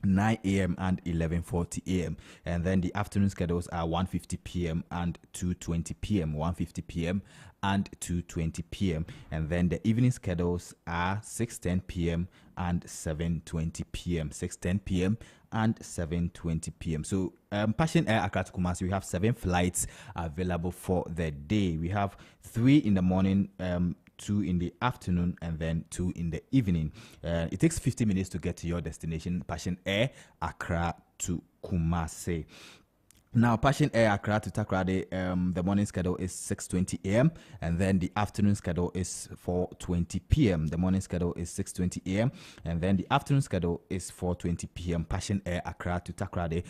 9 a.m. and 11:40 a.m. And then the afternoon schedules are 1:50 p.m. and 2:20 p.m. 1:50 p.m. and 2:20 p.m. And then the evening schedules are 6:10 p.m. and 7:20 p.m. 6:10 p.m. and 7:20 p.m. So Passion Air Accra to Kumasi, we have 7 flights available for the day. We have 3 in the morning, 2 in the afternoon, and then 2 in the evening. It takes 50 minutes to get to your destination, Passion Air Accra to Kumasi. Now, Passion Air Accra to Takoradi, the morning schedule is 6:20 a.m. and then the afternoon schedule is 4:20 p.m. The morning schedule is 6:20 a.m. and then the afternoon schedule is 4:20 p.m. Passion Air Accra to Takoradi.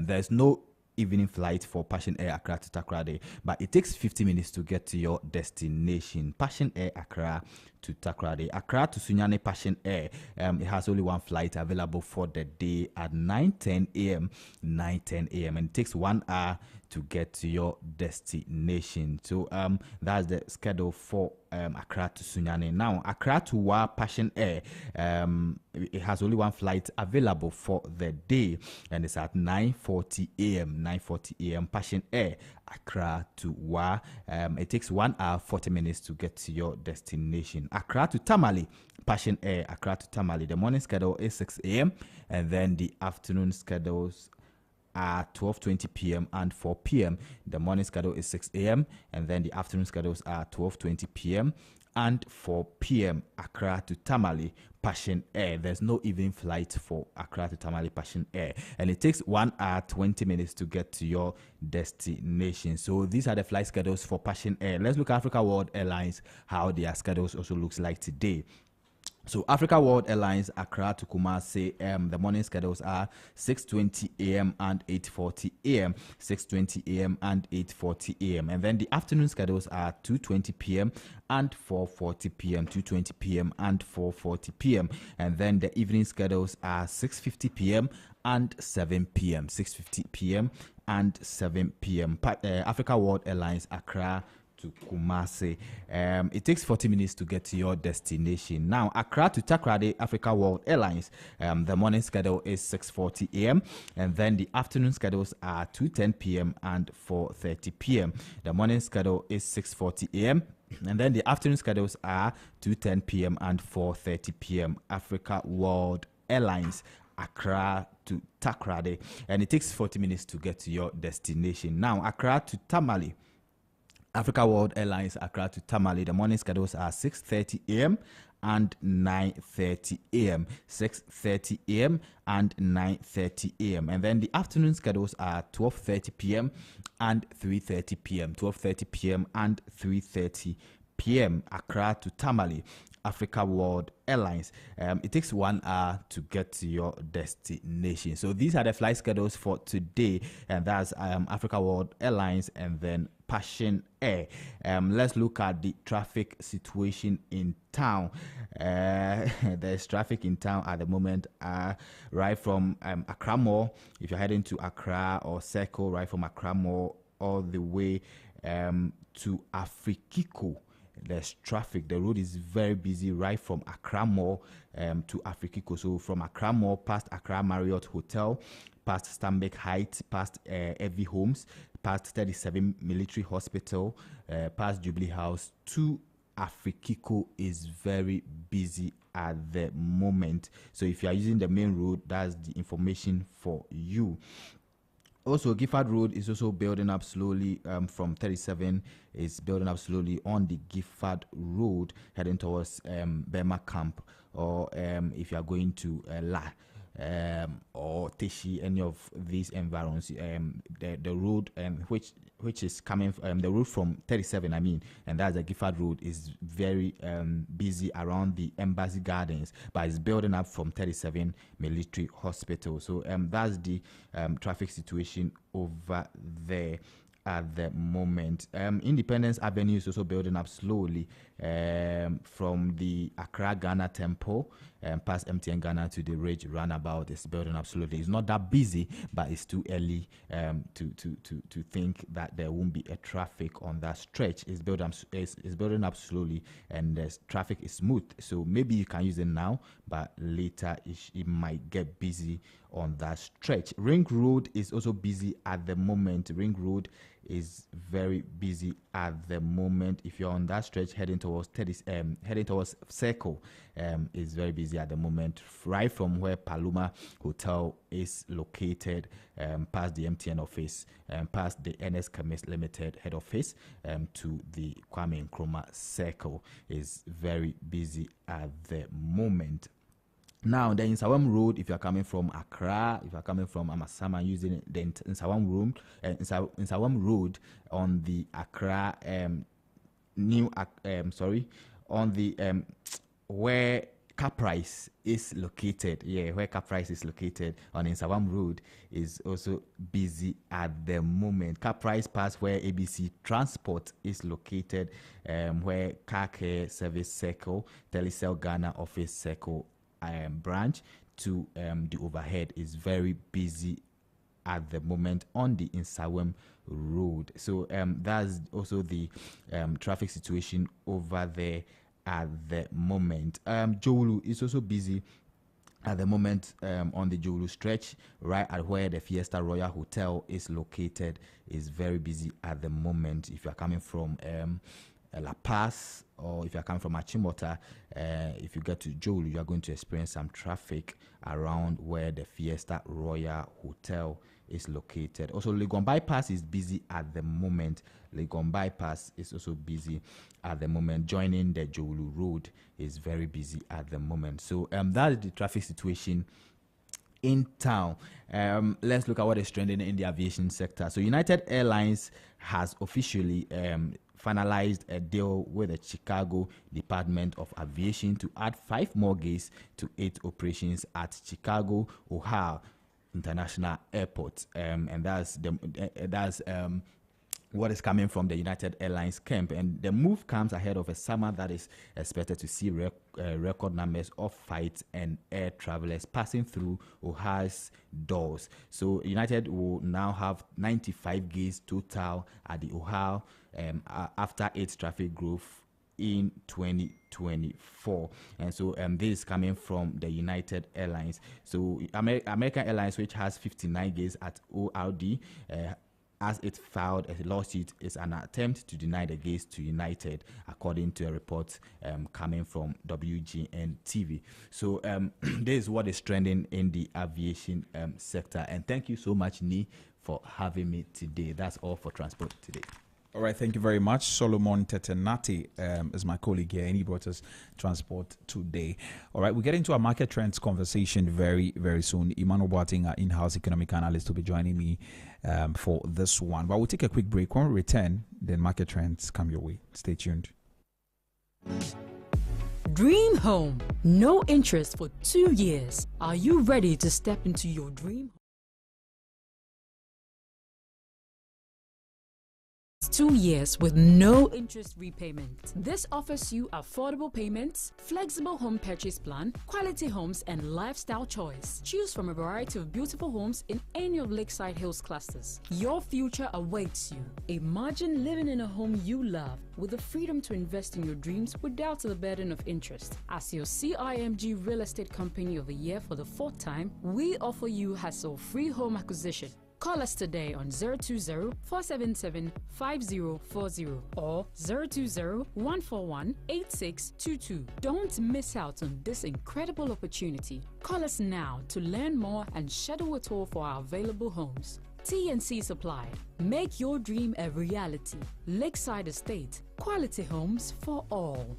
There's no evening flight for Passion Air Accra to Takoradi, but it takes 50 minutes to get to your destination. Passion Air Accra to Takoradi. Accra to Sunyani Passion Air. It has only one flight available for the day at 9:10 a.m. 9:10 a.m. and it takes 1 hour to get to your destination. So that's the schedule for Accra to Sunyani. Now, Accra to Wa Passion Air, it has only one flight available for the day, and it's at 9:40 a.m. 9:40 a.m. Passion Air Accra to Wa. It takes 1 hour 40 minutes to get to your destination. Accra to Tamale Passion Air Accra to Tamale. The morning schedule is 6 a.m. and then the afternoon schedules are 12:20 p.m. and 4 p.m. The morning schedule is 6 a.m. and then the afternoon schedules are 12:20 p.m. and 4 p.m. Accra to Tamale Passion Air. There's no evening flight for Accra to Tamale Passion Air, and it takes 1 hour 20 minutes to get to your destination. So these are the flight schedules for Passion Air. Let's look at Africa World Airlines, how their schedules also looks like today. So Africa World Airlines Accra to Kumasi, the morning schedules are 6:20 a.m. and 8:40 a.m. 6:20 a.m. and 8:40 a.m. and then the afternoon schedules are 2:20 p.m. and 4:40 p.m. 2:20 p.m. and 4:40 p.m. and then the evening schedules are 6:50 p.m. and 7 p.m. 6:50 p.m. and 7 p.m. Africa World Airlines Accra to Kumasi. It takes 40 minutes to get to your destination. Now, Accra to Takoradi Africa World Airlines, the morning schedule is 6:40 a.m. and then the afternoon schedules are 2:10 p.m. and 4:30 p.m. The morning schedule is 6:40 a.m. and then the afternoon schedules are 2:10 p.m. and 4:30 p.m. Africa World Airlines Accra to Takoradi, and it takes 40 minutes to get to your destination. Now, Accra to Tamale Africa World Airlines Accra to Tamale, the morning schedules are 6:30 a.m. and 9:30 a.m. 6:30 a.m. and 9:30 a.m. and then the afternoon schedules are 12:30 p.m. and 3:30 p.m. 12:30 p.m. and 3:30 p.m. Accra to Tamale Africa World Airlines. It takes 1 hour to get to your destination. So these are the flight schedules for today, and that's Africa World Airlines and then Passion Air. Let's look at the traffic situation in town. There's traffic in town at the moment, right from Accra Mall, if you're heading to Accra, or Circle, right from Accra Mall all the way to Afrikiko. There's traffic. The road is very busy right from Accra Mall to Afrikiko. So from Accra Mall past Accra Marriott Hotel, past Stanbic Heights, past Evie Homes, past 37 Military Hospital, past Jubilee House to Afrikiko is very busy at the moment. So if you are using the main road, that's the information for you. Also, Gifford Road is also building up slowly from 37. It's building up slowly on the Gifford Road heading towards Burma Camp, or if you are going to La or Teshi, any of these environs, the road which is coming the road from 37, I mean, and that's the Gifford Road, is very busy around the Embassy Gardens, but it's building up from 37 Military Hospital. So that's the traffic situation over there at the moment. Independence Avenue is also building up slowly from the Accra Ghana Temple past MTN Ghana to the Ridge Roundabout. It's building up slowly. It's not that busy, but it's too early to think that there won't be a traffic on that stretch. It's building up slowly, and the traffic is smooth. So maybe you can use it now, but later it might get busy on that stretch. Ring Road is also busy at the moment. Ring Road is very busy at the moment. If you're on that stretch heading towards Circle, is very busy at the moment, right from where Paloma Hotel is located, past the MTN office, past the NS Chemist Limited head office, to the Kwame Nkrumah Circle is very busy at the moment. Now, the Nsawam Road, if you're coming from Accra, if you're coming from Amasama, using the Nsawam Road on the Accra, on the where Caprice is located, where Caprice is located on Nsawam Road is also busy at the moment. Caprice Pass, where ABC Transport is located, where Car Care Service Circle, Telecel Ghana Office Circle branch to the overhead is very busy at the moment on the Nsawam Road. So that's also the traffic situation over there at the moment. Jolu is also busy at the moment on the Jolu stretch, right at where the Fiesta Royal Hotel is located, is very busy at the moment. If you are coming from La Paz, or if you are coming from Achimota, if you get to Jolu, you are going to experience some traffic around where the Fiesta Royal Hotel is located. Also, Legon Bypass is busy at the moment. Legon Bypass is also busy at the moment. Joining the Jolu Road is very busy at the moment. So that is the traffic situation in town. Let's look at what is trending in the aviation sector. So United Airlines has officially finalized a deal with the Chicago Department of Aviation to add 5 more gates to 8 operations at Chicago O'Hare International Airport, and that's what is coming from the United Airlines camp. And the move comes ahead of a summer that is expected to see record numbers of flights and air travelers passing through O'Hare's doors. So United will now have 95 gates total at the O'Hare after its traffic growth in 2024. And so this is coming from the United Airlines. So American Airlines, which has 59 gates at ORD, as it filed a lawsuit, is an attempt to deny the gates to United, according to a report coming from WGN TV. So this is what is trending in the aviation sector. And thank you so much, Ni, for having me today. That's all for transport today. All right, thank you very much. Solomon Tetenati is my colleague here, and he brought us transport today. All right, we'll get into our market trends conversation very, very soon. Emmanuel Boating, our in-house economic analyst, will be joining me for this one. But we'll take a quick break. When we return, then market trends come your way. Stay tuned. Dream Home. No interest for 2 years. Are you ready to step into your dream? 2 years with no interest repayment. This offers you affordable payments, flexible home purchase plan, quality homes, and lifestyle choice. Choose from a variety of beautiful homes in any of Lakeside Hills clusters. Your future awaits you. Imagine living in a home you love with the freedom to invest in your dreams without the burden of interest. As your CIMG Real Estate Company of the Year for the 4th time, we offer you hassle-free home acquisition. Call us today on 020-477-5040 or 020-141-8622. Don't miss out on this incredible opportunity. Call us now to learn more and schedule a tour for our available homes. TNC Supplied. Make your dream a reality. Lakeside Estate. Quality homes for all.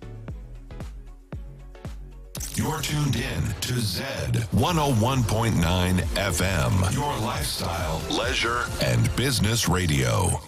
You're tuned in to Zed 101.9 FM, your lifestyle, leisure, and business radio.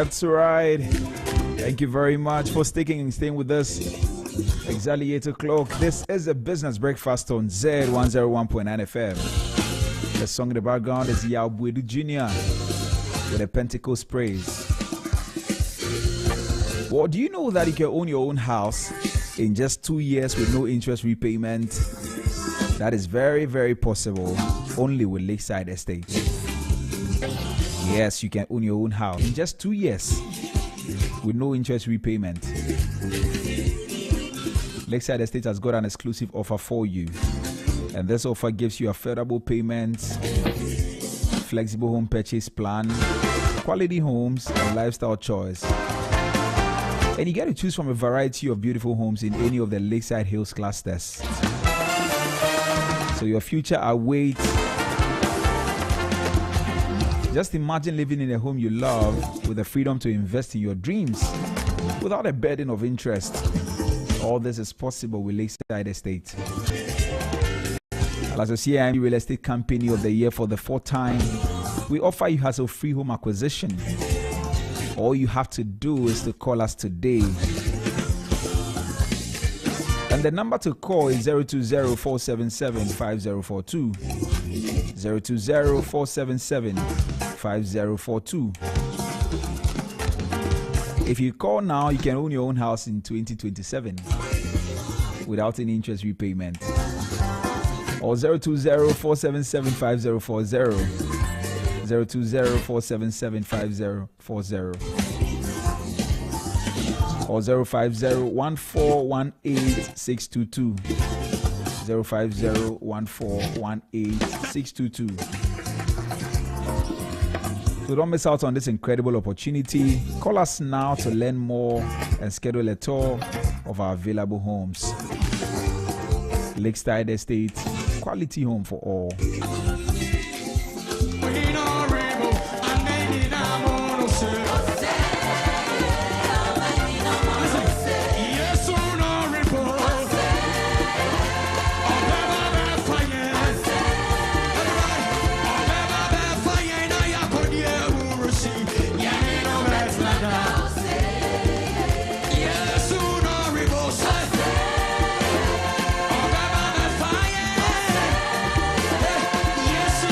left to right. Thank you very much for staying with us. Exactly 8 o'clock. This is a business breakfast on Zed 101.9 FM. The song in the background is Yabwedu Jr. with a Pentecost praise. Well, do you know that you can own your own house in just 2 years with no interest repayment? That is very, very possible only with Lakeside Estate. Yes, you can own your own house in just 2 years with no interest repayment. Lakeside Estate has got an exclusive offer for you, and this offer gives you affordable payments, flexible home purchase plan, quality homes, and lifestyle choice. And you get to choose from a variety of beautiful homes in any of the Lakeside Hills clusters. So your future awaits. Just imagine living in a home you love with the freedom to invest in your dreams without a burden of interest. All this is possible with Lakeside Estate. As a CIMB Real Estate Company of the Year for the 4th time, we offer you hassle-free home acquisition. All you have to do is to call us today. And the number to call is 020-477-5042. 020-477-5042. If you call now, you can own your own house in 2027 without any interest repayment. Or 020-477-5040. 020-477-5040. Or 050-1418-622. 050-1418-622. So don't miss out on this incredible opportunity. Call us now to learn more and schedule a tour of our available homes. Lakeside Estate, quality home for all. Yes,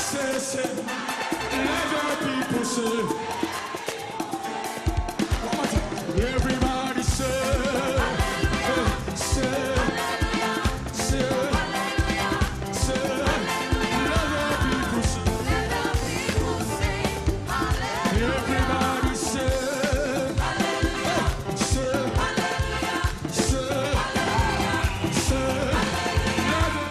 say, let the people say. Everybody say, say, say, say, let the people say. Everybody say,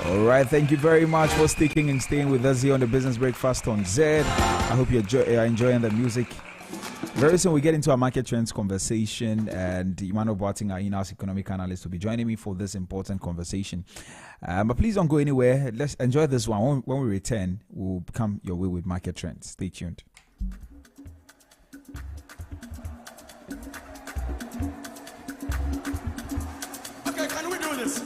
All right, thank you very much for sticking and staying with us here on the Business Breakfast on Zed. I hope you are enjoying the music. Very soon we get into our market trends conversation, and Emmanuel Boating, our in-house economic analyst, will be joining me for this important conversation. But please don't go anywhere. Let's enjoy this one. When we return, we'll come your way with market trends. Stay tuned. Okay, can we do this?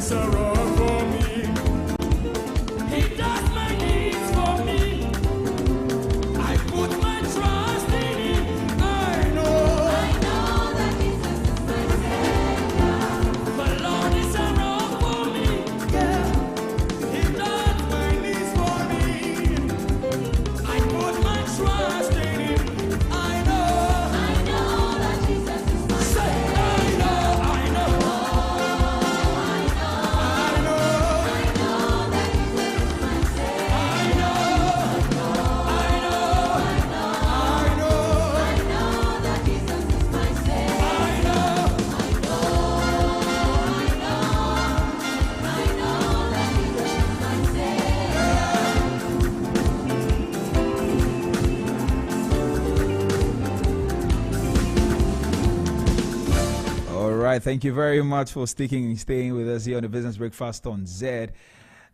is a rock for me. He does my needs for me. I put my trust in him. I know that Jesus is my Savior. My Lord is a rock for me. Yeah. He does my needs for me. I put my trust in him. I know that Jesus is my Savior. I know that Jesus is my All right, thank you very much for staying with us here on the Business Breakfast on Zed.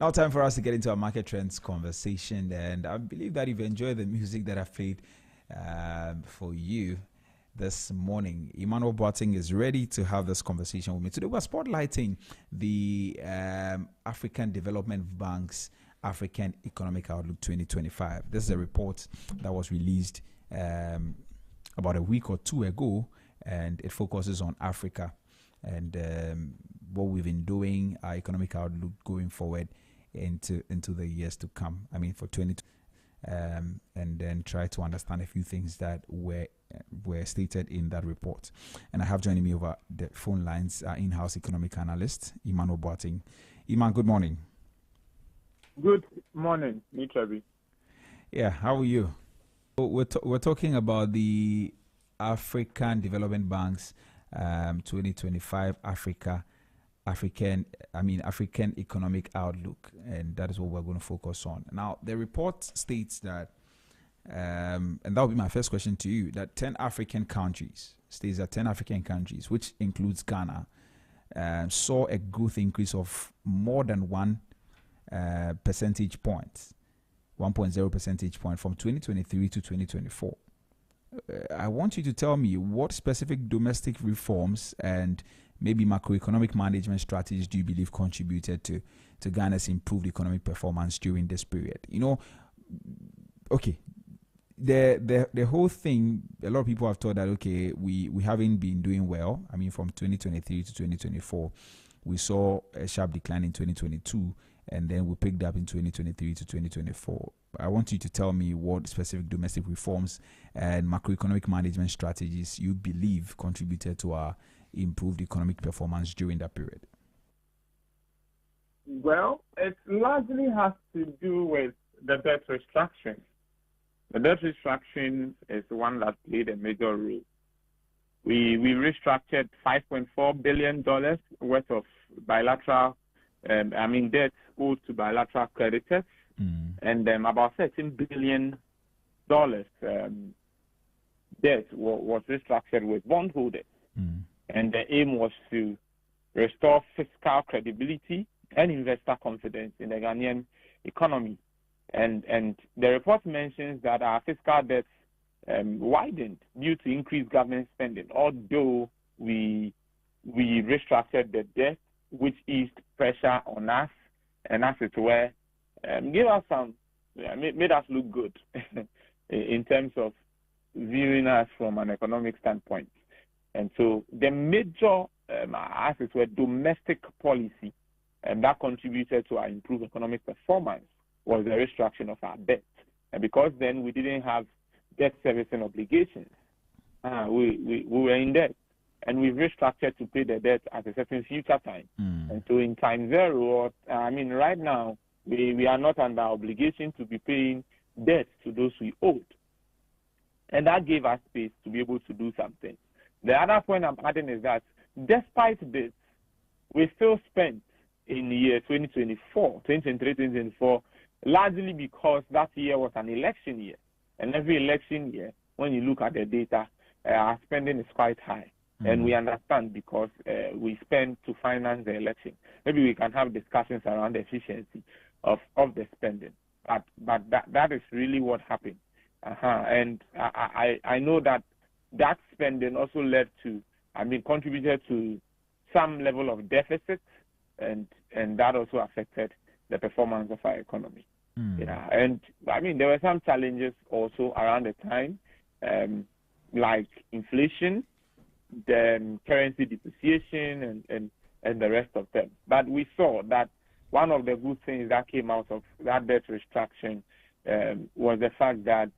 Now time for us to get into our market trends conversation, and I believe that you've enjoyed the music that I played for you this morning. Emmanuel Boateng is ready to have this conversation with me. Today we're spotlighting the African Development Bank's African Economic Outlook 2025. This is a report that was released about a week or two ago, and it focuses on Africa and what we've been doing, our economic outlook going forward into the years to come. I mean, for 20, and then try to understand a few things that were stated in that report. And I have joining me over the phone lines our in-house economic analyst, Emmanuel Boateng. Iman, good morning. Good morning, Mitrabi. Yeah, how are you? We're talking about the African Development Bank's 2025 African Economic Outlook, and that is what we're going to focus on. Now, the report states that, and that will be my first question to you, that 10 African countries, which includes Ghana, saw a growth increase of more than 1 percentage point, 1.0 percentage point from 2023 to 2024. I want you to tell me what specific domestic reforms and maybe macroeconomic management strategies do you believe contributed to Ghana's improved economic performance during this period? You know, okay, the whole thing, a lot of people have thought that, okay, we haven't been doing well. I mean, from 2023 to 2024, we saw a sharp decline in 2022, and then we picked up in 2023 to 2024. I want you to tell me what specific domestic reforms and macroeconomic management strategies you believe contributed to our improved economic performance during that period. Well, it largely has to do with the debt restructuring. The debt restructuring is the one that played a major role. We restructured $5.4 billion worth of bilateral, debt owed to bilateral creditors, and about $13 billion debt was restructured with bondholders. And the aim was to restore fiscal credibility and investor confidence in the Ghanaian economy. And the report mentions that our fiscal debts widened due to increased government spending, although we restructured the debt, which eased pressure on us, and as it were, made us look good in terms of viewing us from an economic standpoint. And so the major, as it were, domestic policy that contributed to our improved economic performance was the restructuring of our debt. And because then we didn't have debt servicing obligations, we were in debt. And we've restructured to pay the debt at a certain future time. And so in time zero, right now, we are not under obligation to be paying debt to those we owed. And that gave us space to be able to do something. The other point I'm adding is that despite this, we still spent in the year 2023-2024, largely because that year was an election year. And every election year, when you look at the data, our spending is quite high. And we understand because we spend to finance the election. Maybe we can have discussions around the efficiency of the spending. But that is really what happened. And I know that spending also contributed to some level of deficit and that also affected the performance of our economy. And I mean, there were some challenges also around the time, like inflation, the currency depreciation, and the rest of them. But we saw that one of the good things that came out of that debt restructuring was the fact that